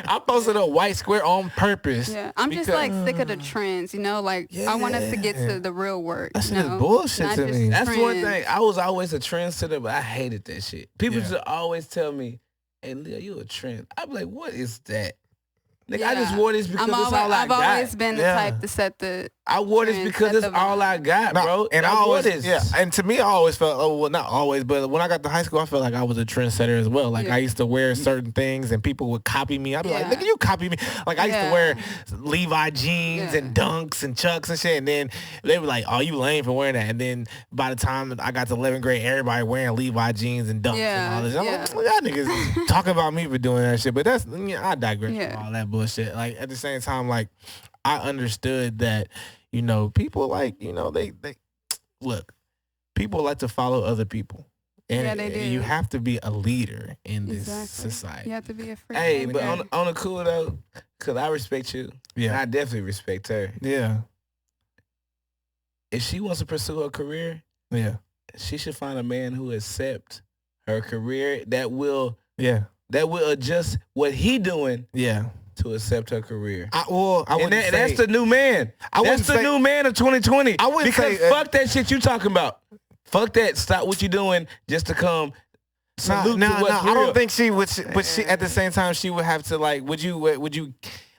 I posted a white square on purpose. Yeah, I'm just like sick of the trends, Like I want us to get to the real work. That shit is bullshit to me. That's one thing. I was always a trendsetter, but I hated that shit. People just always tell me, "Hey, Leo, you a trend." I'm like, "What is that?" Nigga, I just wore this because it's all I got. I've always been the type to set the. I wore this because it's all I got, bro. And I always, and to me, I always felt, not always, but when I got to high school, I felt like I was a trendsetter as well. Like I used to wear certain things, and people would copy me. I'd be like, "Nigga, you copy me." Like I used to wear Levi jeans and Dunks and Chucks and shit, and then they were like, "Oh, you lame for wearing that." And then by the time I got to 11th grade, everybody wearing Levi jeans and Dunks and all this. I'm like, y'all niggas talking about me for doing that shit, but that's I digress from all that bullshit. Like at the same time, like I understood that. People like, they look, people like to follow other people. And they do. You have to be a leader in this society. You have to be a friend. Hey, but on the cool though, because I respect you. Yeah. I definitely respect her. Yeah. If she wants to pursue her career, she should find a man who accepts her career that will adjust what he doing. Yeah. To accept her career. That's the new man. That's the new man of 2020. I wouldn't say fuck that shit you talking about. Fuck that. Stop what you doing just to come. I don't think she would. But she at the same time she would have to like. Would you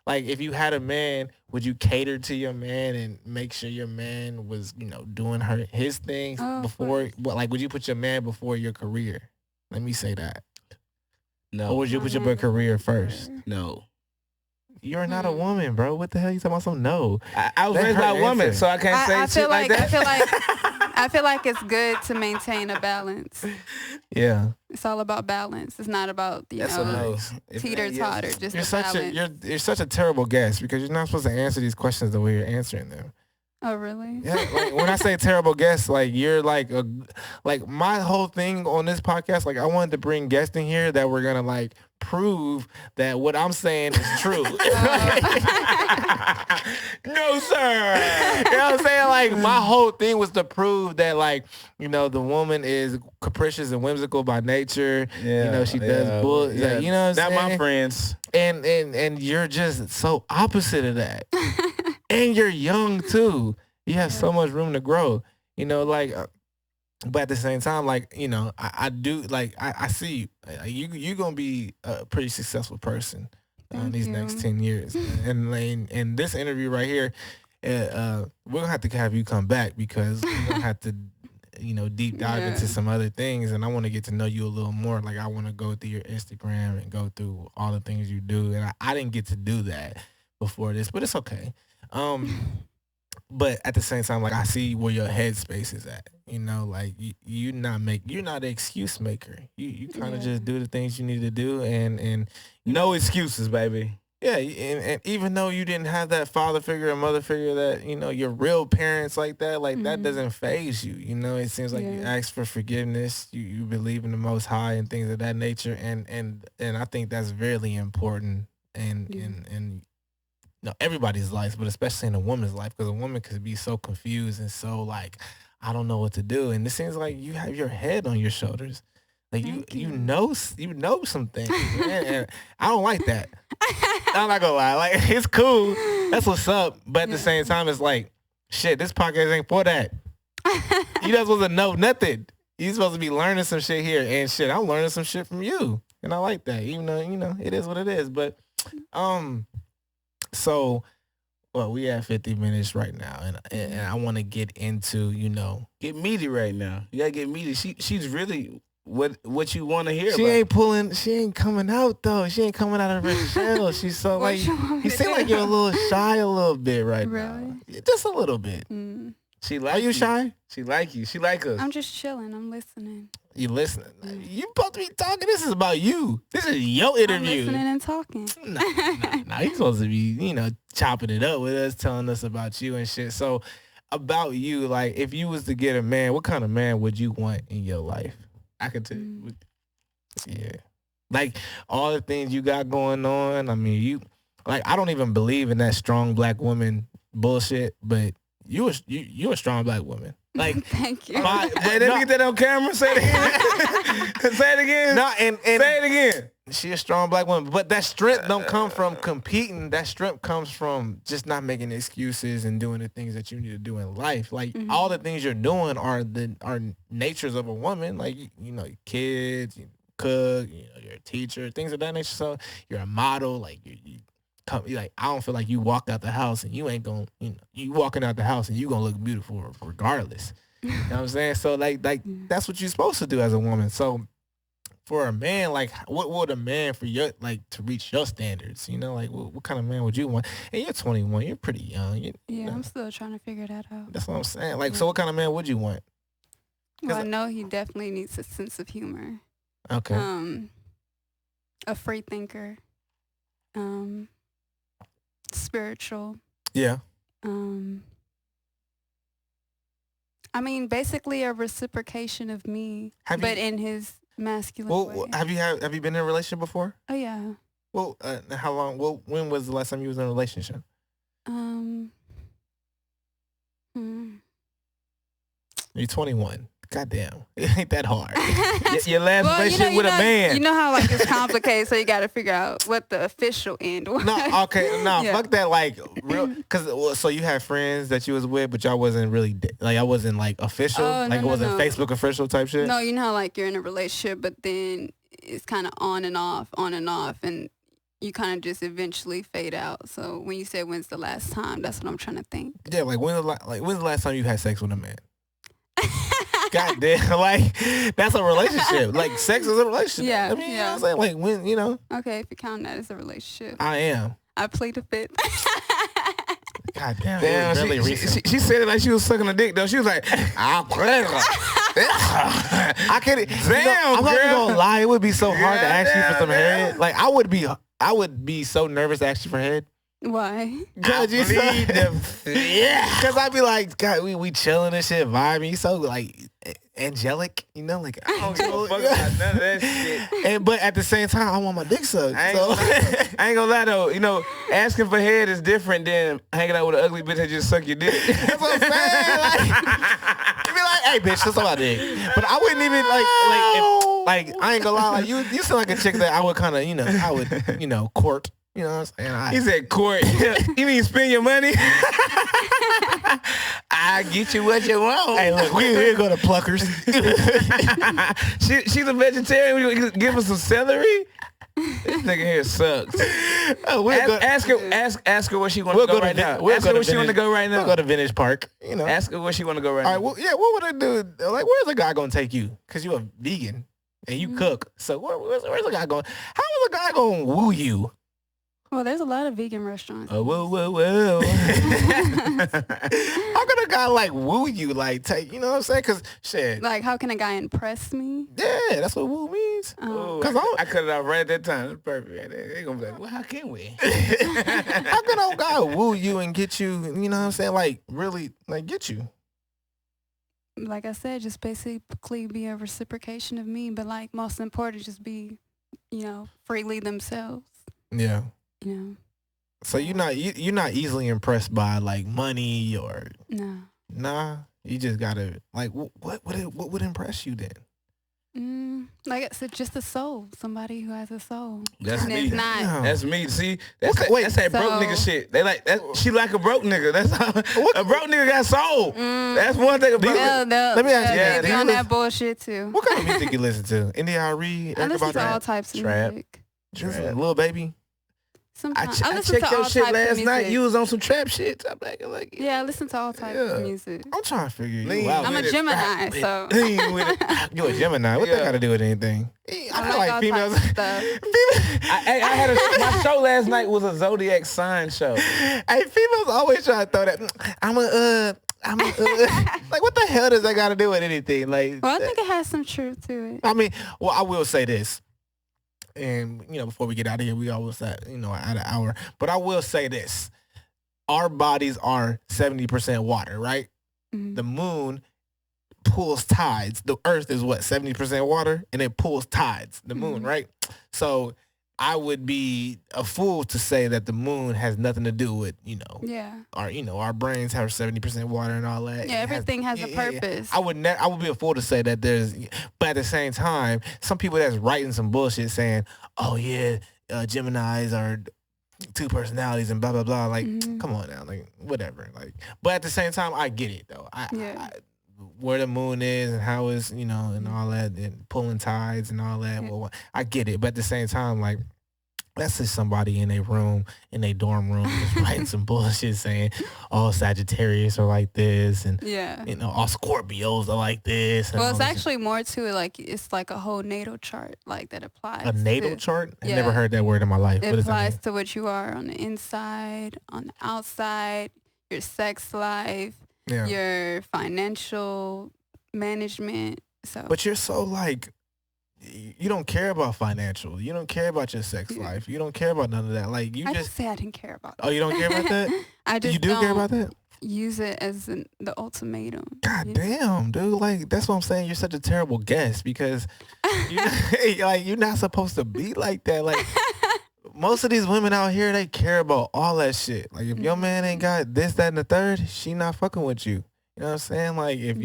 like if you had a man? Would you cater to your man and make sure your man was doing his things before? But like, would you put your man before your career? Let me say that. No. Or would you put your career first? No. You're not a woman, bro. What the hell you talking about? No. I was raised by a woman, so I can't say shit like that. I feel like it's good to maintain a balance. Yeah. It's all about balance. It's not about teeter-totter. Just you're such a terrible guest because you're not supposed to answer these questions the way you're answering them. Oh, really? Yeah, like when I say terrible guest, like you're like my whole thing on this podcast, like I wanted to bring guests in here that were gonna like prove that what I'm saying is true. No, sir. You know what I'm saying? Like my whole thing was to prove that like, you know, the woman is capricious and whimsical by nature. Yeah, you know, she does bull. Yeah. Like, you know what I'm saying? Not my friends. And you're just so opposite of that. And you're young too. You have so much room to grow. You know, like, but at the same time, like, you know, I do like I see you. You're gonna be a pretty successful person these next 10 years. And this interview right here, we're gonna have to have you come back because we're gonna have to, you know, deep dive into some other things, and I want to get to know you a little more. Like I want to go through your Instagram and go through all the things you do, and I didn't get to do that before this, but it's okay. But at the same time, like I see where your headspace is at. You know, like you're not an excuse maker. You kind of just do the things you need to do, and no excuses, baby. Yeah, and even though you didn't have that father figure or mother figure that, you know, your real parents like that, like that doesn't faze you. You know, it seems like you ask for forgiveness, you believe in the Most High and things of that nature, and I think that's really important in you know, everybody's life, but especially in a woman's life, because a woman could be so confused and so like, I don't know what to do. And it seems like you have your head on your shoulders. Like you know some things. And I don't like that. I'm not gonna lie. Like it's cool. That's what's up. But at the same time, it's like, shit, this podcast ain't for that. You not supposed to know nothing. You supposed to be learning some shit here. And shit, I'm learning some shit from you. And I like that. Even though, you know, it is what it is. But so, well, we have 50 minutes right now, and I want to get into, you know, Get meaty right now. You gotta get meaty. She's really what you want to hear. She ain't coming out though. She ain't coming out of her shell. She's so like, you seem like you're a little shy a little bit right now. Just a little bit. She like Are you shy? She like you. She like us. I'm just chilling. I'm listening. You listening? You supposed to be talking. This is about you. This is your interview. I'm listening and talking. Nah. You supposed to be, you know, chopping it up with us, telling us about you and shit. So, about you, like, if you was to get a man, what kind of man would you want in your life? I could tell you. Yeah. Like, all the things you got going on. I mean, you, like, I don't even believe in that strong black woman bullshit, but you're a strong black woman. Like, thank you. Hey, let me get that on camera. Say it again. Say it again. No, and say it again. She a strong black woman, but that strength don't come from competing. That strength comes from just not making excuses and doing the things that you need to do in life. Like all the things you're doing are natures of a woman. Like you know, kids, you cook, you know, you're a teacher, things of that nature. So you're a model. Like like I don't feel like you walked out the house and you ain't gonna, you know, you walking out the house and you gonna look beautiful regardless. You know what I'm saying? So like that's what you're supposed to do as a woman. So for a man, like what would a man for your, like, to reach your standards? You know, like what kind of man would you want? And you're 21, you're pretty young. You know, I'm still trying to figure that out. That's what I'm saying. Like, so what kind of man would you want? Well, I know he definitely needs a sense of humor. Okay. A free thinker. Spiritual. Yeah. I mean, basically a reciprocation of me, in his masculine way. Have you been in a relationship before? Oh yeah. Well, how long? Well, when was the last time you was in a relationship? You're 21. Goddamn, it ain't that hard. Your last relationship with a man. You know how like it's complicated, so you got to figure out what the official end was. Fuck that. Like real, because so you had friends that you was with, but y'all wasn't really like I wasn't like official. It wasn't Facebook official type shit. No, you know how like you're in a relationship, but then it's kind of on and off, and you kind of just eventually fade out. So when you say when's the last time, that's what I'm trying to think. Yeah, like when's the last time you had sex with a man? Goddamn, like that's a relationship. Like sex is a relationship. Yeah, I mean, you know what I'm saying? Like when, you know. Okay, if you count that as a relationship. I am. I played a fit. God damn, really she said it like she was sucking a dick though. She was like, I can't. Damn, I'm not even girl. gonna lie. It would be so hard to ask you for some head. Like I would be so nervous to ask you for head. Why? Cause you bleed them. yeah. Cause I be like, God, we chilling and shit, vibing. You so like angelic, you know, like I don't give a fuck about none of that shit. but at the same time, I want my dick sucked. I So ain't gonna lie though. You know, asking for head is different than hanging out with an ugly bitch that just suck your dick. that's what I'm saying. Like, you be like, hey, bitch, that's all I did. But I wouldn't even like I ain't gonna lie, like you sound like a chick that I would kind of, you know, I would, you know, court. You know what I'm saying? He said, "Court, you mean spend your money? I get you what you want." Hey, look, we'll go to Pluckers. She's a vegetarian. We give her some celery. This nigga here sucks. Oh, ask her where she want to go right now. Ask her where she want to go right now. We'll go to Vintage Park. You know. Ask her where she want to go right All now. right, well, yeah, what would I do? Like, where's a guy gonna take you? Because you're a vegan and you cook. So where's a guy going? How is a guy gonna woo you? Well, there's a lot of vegan restaurants. Oh, whoa. How can a guy like woo you? Like take, you know what I'm saying? Because shit. Like, how can a guy impress me? Yeah, that's what woo means. Ooh, Cause I cut it off right at that time. That's perfect. They gonna be like, well, how can we? how can a guy woo you and get you? You know what I'm saying? Like really, like get you. Like I said, just basically be a reciprocation of me, but like most important, just be, you know, freely themselves. Yeah. You know. So you're not easily impressed by like money or No. nah. You just gotta like what would impress you then? Like I said, just a soul. Somebody who has a soul. That's and me. it's not. Damn. That's me. See, that's Okay, wait, that's that broke so- nigga shit. They like that. She like a broke nigga. That's how a broke nigga got soul. That's one thing about. Let me ask you, They do be you on listen- that bullshit too. What kind of music you listen to? N.D.R.E. I listen to all types of Trap. music. Little Baby. Sometimes I listen checked to your all shit types of last night. music. You was on some trap shit. I'm like, Yeah, I listen to all types of music. I'm trying to figure you Lean out. I'm a with it. Gemini, so Lean with it. You a Gemini. What that Yeah. got to do with anything? I I feel like like all females. types of stuff. I had my show last night was a zodiac sign show. Hey, females always try to throw that. I'm a like what the hell does that got to do with anything? Like, Well, I think it has some truth to it. I mean, well, I will say this, and you know, before we get out of here, we always at at an hour. But I will say this: our bodies are 70% water, right? Mhm. The moon pulls tides. The Earth is what 70% water, and it pulls tides. The moon, Mhm. right? So I would be a fool to say that the moon has nothing to do with Yeah. our brains have 70% water and all that. Yeah, It everything has a yeah. purpose. I would be a fool to say that there's, but at the same time, some people that's writing some bullshit saying, oh yeah, Geminis are two personalities and blah blah blah. Like, Mhm. come on now, like whatever. Like, but at the same time, I get it though. Yeah. Where the moon is and how it's and all that and pulling tides and all that. Yeah. Well, I get it, but at the same time, like. That's just somebody in a room, in a dorm room, just writing some bullshit saying, all Sagittarius are like this, and Yeah. all Scorpios are like this. And Well, all it's this actually more to it. Like it's like a whole natal chart, like that applies. a natal to, chart. I Yeah. never heard that word in my life. It What does that applies mean? to what you are on the inside, on the outside, your sex life, Yeah. your financial management. So, But you're so like, you don't care about financial. You don't care about your sex Yeah. life. You don't care about none of that. Like you I just. just say I didn't care about. Oh, you don't care about that? I just You do don't care about that? use it as the ultimatum. God you know? damn, dude. Like, that's what I'm saying. You're such a terrible guest because you're not supposed to be like that. Like, most of these women out here, they care about all that shit. Like, if your man ain't got this, that, and the third, she not fucking with you. You know what I'm saying? Like, if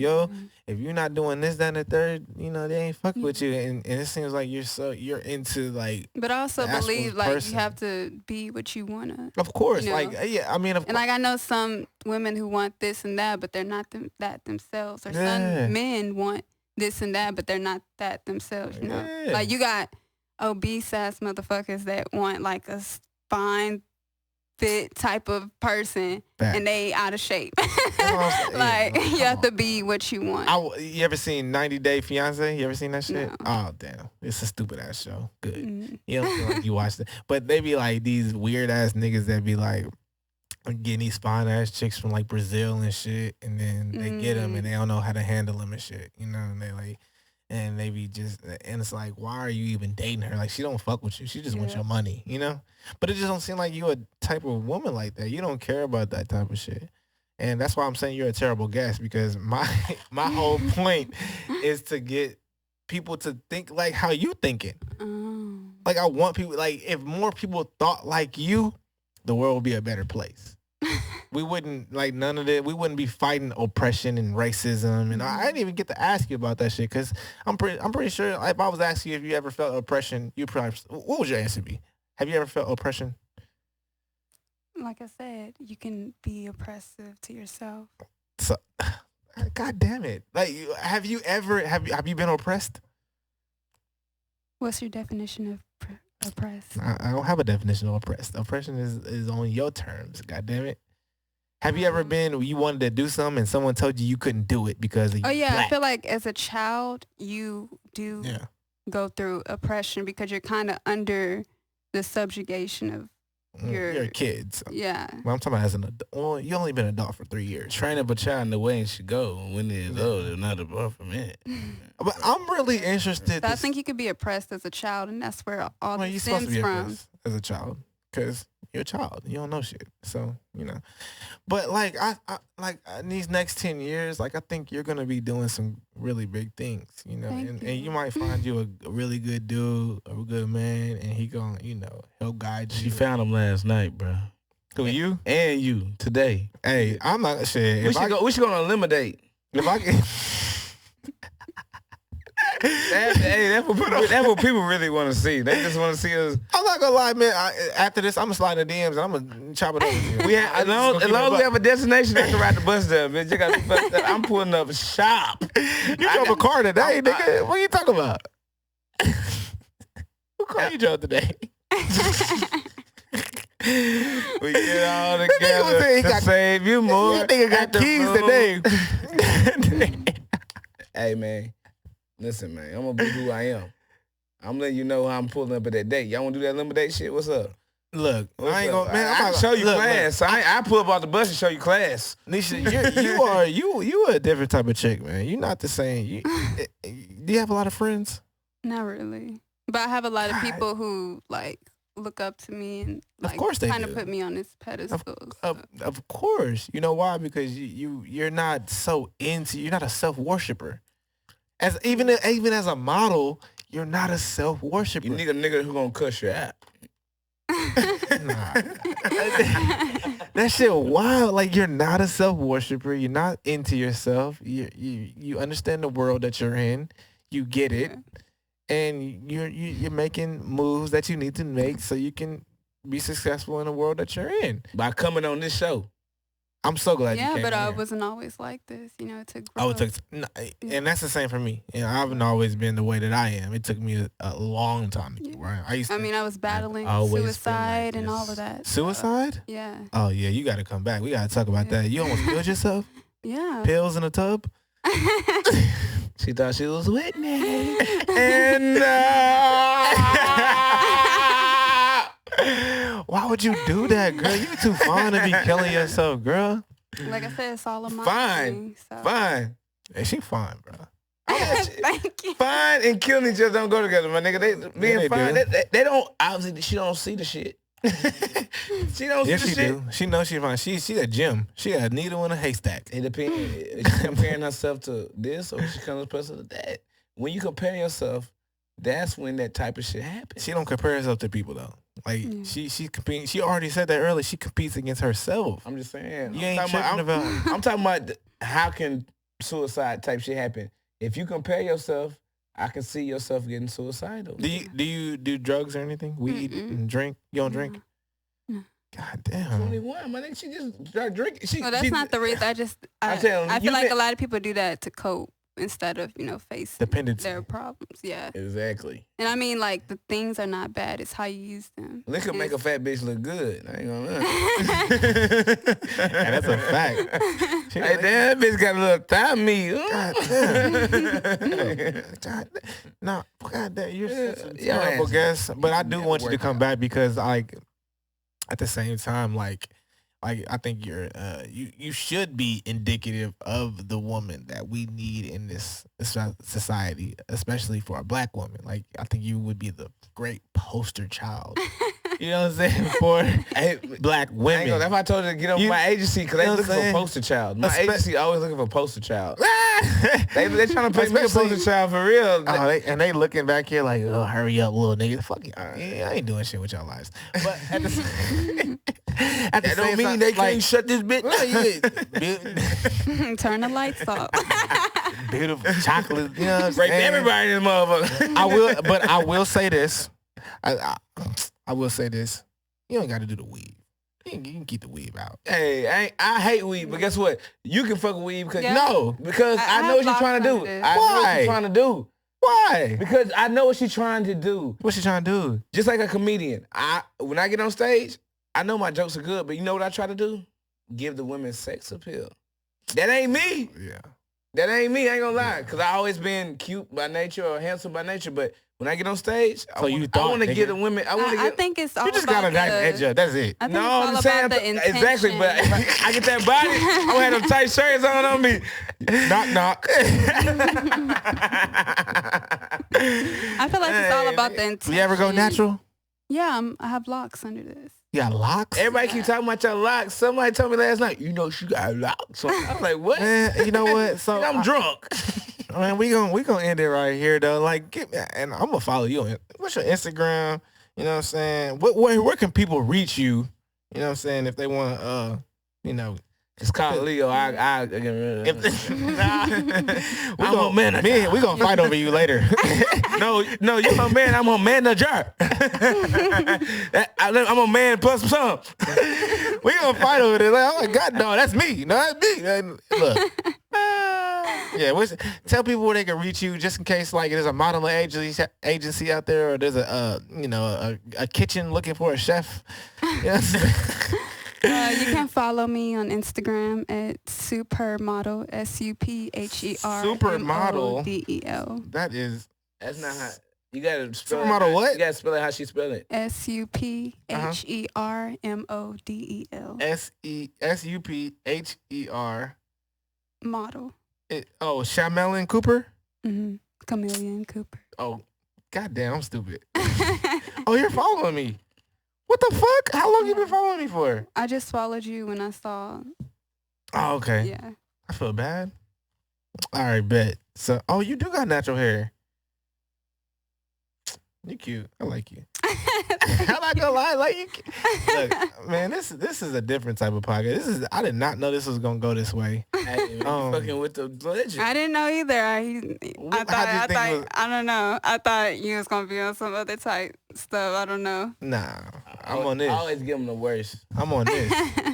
you're not doing this, that, and the third, they ain't fucking with you. And it seems like you're into like, But I also the actual believe like person. you have to be what you wanna. of course, You know? like, yeah. I mean, of And like I know some women who want this and that, but they're not that themselves. Or Yeah. some men want this and that, but they're not that themselves. You know, Yeah. like you got obese ass motherfuckers that want like a fine, fit type of person, Facts. and they out of shape. what I'm saying. Like Yeah, you come have on. to be what you want. You ever seen 90 Day Fiance? You ever seen that shit? No. Oh, damn. It's a stupid ass show. Good. Mm. You don't feel like you watched it. But they be like these weird ass niggas that be like getting these fine ass chicks from like Brazil and shit. And then they get them and they don't know how to handle them and shit. And and maybe just, and it's like, why are you even dating her? Like, she don't fuck with you. She just wants your money, you know? But it just don't seem like you a type of woman like that. You don't care about that type of shit. And that's why I'm saying you're a terrible guest, because my whole point is to get people to think like how you thinking. Like, I want people, like, if more people thought like you, the world would be a better place. We wouldn't, like, none of that. We wouldn't be fighting oppression and racism. And I didn't even get to ask you about that shit, because I'm pretty sure if I was asking you if you ever felt oppression, you probably, what would your answer be? Have you ever felt oppression? Like I said, you can be oppressive to yourself. So, God damn it! Like, have you been oppressed? What's your definition of oppressed? I don't have a definition of oppressed. Oppression is on your terms. God damn it! Have you ever been, you wanted to do something and someone told you couldn't do it because of you? Oh yeah, black? I feel like as a child you do go through oppression because you're kind of under the subjugation of your kids. Yeah. Well, I'm talking about as an adult. Well, you only been an adult for 3 years. Train up a child in the way it should go. When they're old, they're not above from it. But I'm really interested. So I think you could be oppressed as a child, and that's where all well, this you're supposed to stems be from. oppressed as a child, because you're a child. You don't know shit. So, you know. But like I in these next 10 years, like, I think you're gonna be doing some really big things, you know. And you might find you a really good dude, a good man, and he gonna, you know, help guide you. She found him last night, bro. Who, you? And you today. Hey, I'm not shit. We should go on a eliminate. If I can that's what people really want to see. They just want to see us. I'm not gonna lie, man. After this, I'm gonna slide in the DMs and I'm gonna chop it up with you. As long as we have a destination, I can ride the bus there, bitch. I'm pulling up shop. You drove a car today, nigga. What are you talking about? What car you drove today? We get all together to save you more. That nigga got keys today. Hey, man. Listen, man. I'm going to be who I am. I'm letting you know how I'm pulling up at that date. Y'all want to do that lemonade shit? What's up? Look, I ain't gonna, man. I can show you class. I pull up off the bus and show you class. Neisha, you are a different type of chick, man. You're not the same. Do you have a lot of friends? Not really, but I have a lot of people who like look up to me and like, of course they kind of do. put me on this pedestal. Of course, you know why? Because you're not so into. You're not a self worshiper. As even as a model, you're not a self worshiper. You need a nigga who gonna cuss your ass. Nah. That shit wild. Like, you're not a self worshiper. You're not into yourself. You understand the world that you're in. You get it, and you're making moves that you need to make so you can be successful in the world that you're in. By coming on this show. I'm so glad you came. Yeah, but I here. wasn't always like this. You know, it took Oh, it took, and that's the same for me. You know, I haven't always been the way that I am. It took me a long time to get right. I mean, I was battling always suicide like and all of that. Suicide? Yeah. Oh yeah, you got to come back. We got to talk about that. You almost killed yourself? Yeah. Pills in a tub? She thought she was Whitney. And why would you do that, girl? You too fine to be killing yourself, girl. Like I said, it's all of my Fine. Fine. Hey, she fine, bro. Thank you. Fine and killing each other don't go together, my nigga. They fine. They don't, obviously, she don't see the shit. She don't see the shit. Do. She knows she's fine. She a gym. She a needle in a haystack. It depends. Is she comparing herself to this or is she comparing herself to that? When you compare yourself, that's when that type of shit happens. She don't compare herself to people though. Like she competing. She already said that earlier. She competes against herself. I'm just saying. You ain't tripping about. I'm talking about how can suicide type shit happen. If you compare yourself, I can see yourself getting suicidal. Do you do drugs or anything? Weed and drink? You don't drink? No. God damn. 21, my nigga. She just started drinking. Well, that's not the reason. I feel like a lot of people do that to cope instead of, you know, face their problems. Yeah. Exactly. And I mean, like, the things are not bad. It's how you use them. Liquor make a fat bitch look good. I ain't gonna lie. And that's a fact. Hey, damn, that bitch got a little thigh meat. God damn. No, God damn, you're such a terrible guest. But I do want you to come back because, like, at the same time, like, Like I think you should be indicative of the woman that we need in this society, especially for a black woman. Like I think you would be the great poster child. You know what I'm saying? For black women. That's why I told her to get on my agency because they looking for a poster child. My agency always looking for a poster child. they trying to put me a poster child for real. And they looking back here like, oh, hurry up, little nigga. Fuck you. I ain't doing shit with your lives. But at the same that don't mean they can't shut this bitch down. Turn the lights off. Beautiful chocolate. You know what I'm Break saying? everybody in this motherfucker. I will say this. I will say this. You don't got to do the weave. You can keep the weave out. Hey, I hate weave, but guess what? You can fuck with weave because I know what you're trying to do. I know what you're trying to do. Why? Because I know what she's trying to do. What's she trying to do? Just like a comedian. When I get on stage, I know my jokes are good, but you know what I try to do? Give the women sex appeal. That ain't me. Yeah. That ain't me. I ain't gonna lie. Because I always been cute by nature or handsome by nature, but when I get on stage, I want to get the women. I think it's all you just about gotta edge up. That's it. I think it's all about the intention. Exactly. But if I get that body, I'm gonna have them tight shirts on me. Knock knock. I feel like it's all about the intention. You ever go natural? Yeah, I have locks under this. You got locks? Everybody keep talking about your locks. Somebody told me last night, she got locks. So I'm like, what? Man, you know what? So I'm drunk. Man, we gonna end it right here though. Like, and I'm gonna follow you. What's your Instagram? You know what I'm saying? Where can people reach you? You know what I'm saying? If they want to, it's called Leo. I get rid of it. I'm a manager. Man, we gonna fight over you later. No, you're my man. I'm a manager. I'm a man plus some. We gonna fight over this. Like, oh my God, no, that's me. No, that's me. Look. Yeah, tell people where they can reach you, just in case like there's a modeling agency out there, or there's a kitchen looking for a chef. Yes. You can follow me on Instagram at Supermodel, SUPHERMODEL. That's not how you gotta spell Supermodel. It. What? You gotta spell it how she spell it. SUPHERMODEL. SUPHER. Model. Chameleon Cooper. Mm-hmm. Chameleon Cooper. Oh, goddamn, I'm stupid. Oh, you're following me. What the fuck? How long you been following me for? I just followed you when I saw. Oh, okay. Yeah. I feel bad. All right, bet. So, you do got natural hair. You cute. I like you. I'm not gonna lie, like you. Look, man, this is a different type of podcast. I did not know this was gonna go this way. Hey, fucking with the legend. I didn't know either. I don't know. I thought you was gonna be on some other type stuff. I don't know. Nah, I'm on this. I always give them the worst. I'm on this.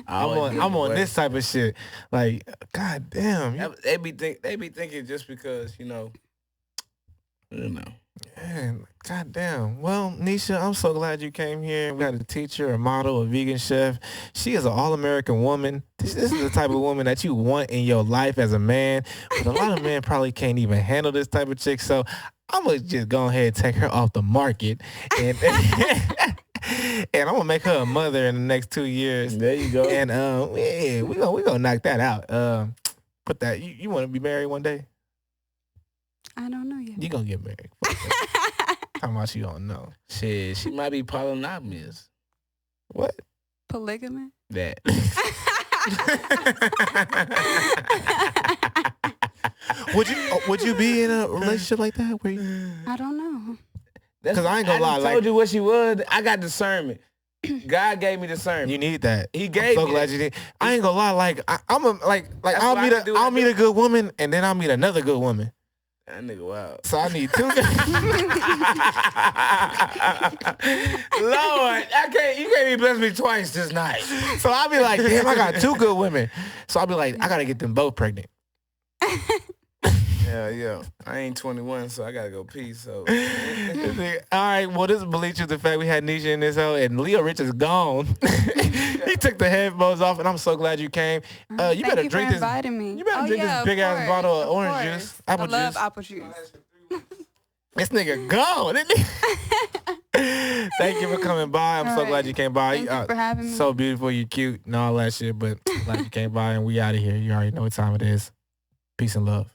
I'm on this type of shit. Like, god damn. They be thinking just because I don't know. Man, goddamn. Well, Neisha, I'm so glad you came here. We got a teacher, a model, a vegan chef. She is an all-American woman. This is the type of woman that you want in your life as a man. But a lot of men probably can't even handle this type of chick. So I'm going to just go ahead and take her off the market. And I'm going to make her a mother in the next 2 years. There you go. And yeah, we gonna knock that out. Put that. You want to be married one day? I don't know yet. You gonna get married. How much you don't know? Shit, she might be polygamous. What? Polygamous? That. Would you be in a relationship like that? I don't know. Because I ain't gonna lie. I told you what she was. I got discernment. God gave me discernment. You need that. He gave me. I'm so glad you did. I ain't gonna lie. Like I'll meet a good woman, and then I'll meet another good woman. That nigga wild. So I need two. Lord, you can't be blessed me twice this night. So I'll be like, damn, I got two good women. So I'll be like, I gotta get them both pregnant. Yeah. I ain't 21, so I gotta go pee. So, all right. Well, this is Believe the fact we had Neisha in this hoe, and Leo Rich is gone. He took the headphones off, and I'm so glad you came. You better drink this. Me. You better drink this big ass bottle of orange juice, apple juice. I love apple juice. This nigga gone, isn't he? Thank you for coming by. I'm so glad you came by. Thank you for having me. So beautiful, you cute and all that shit, but glad you came by and we out of here. You already know what time it is. Peace and love.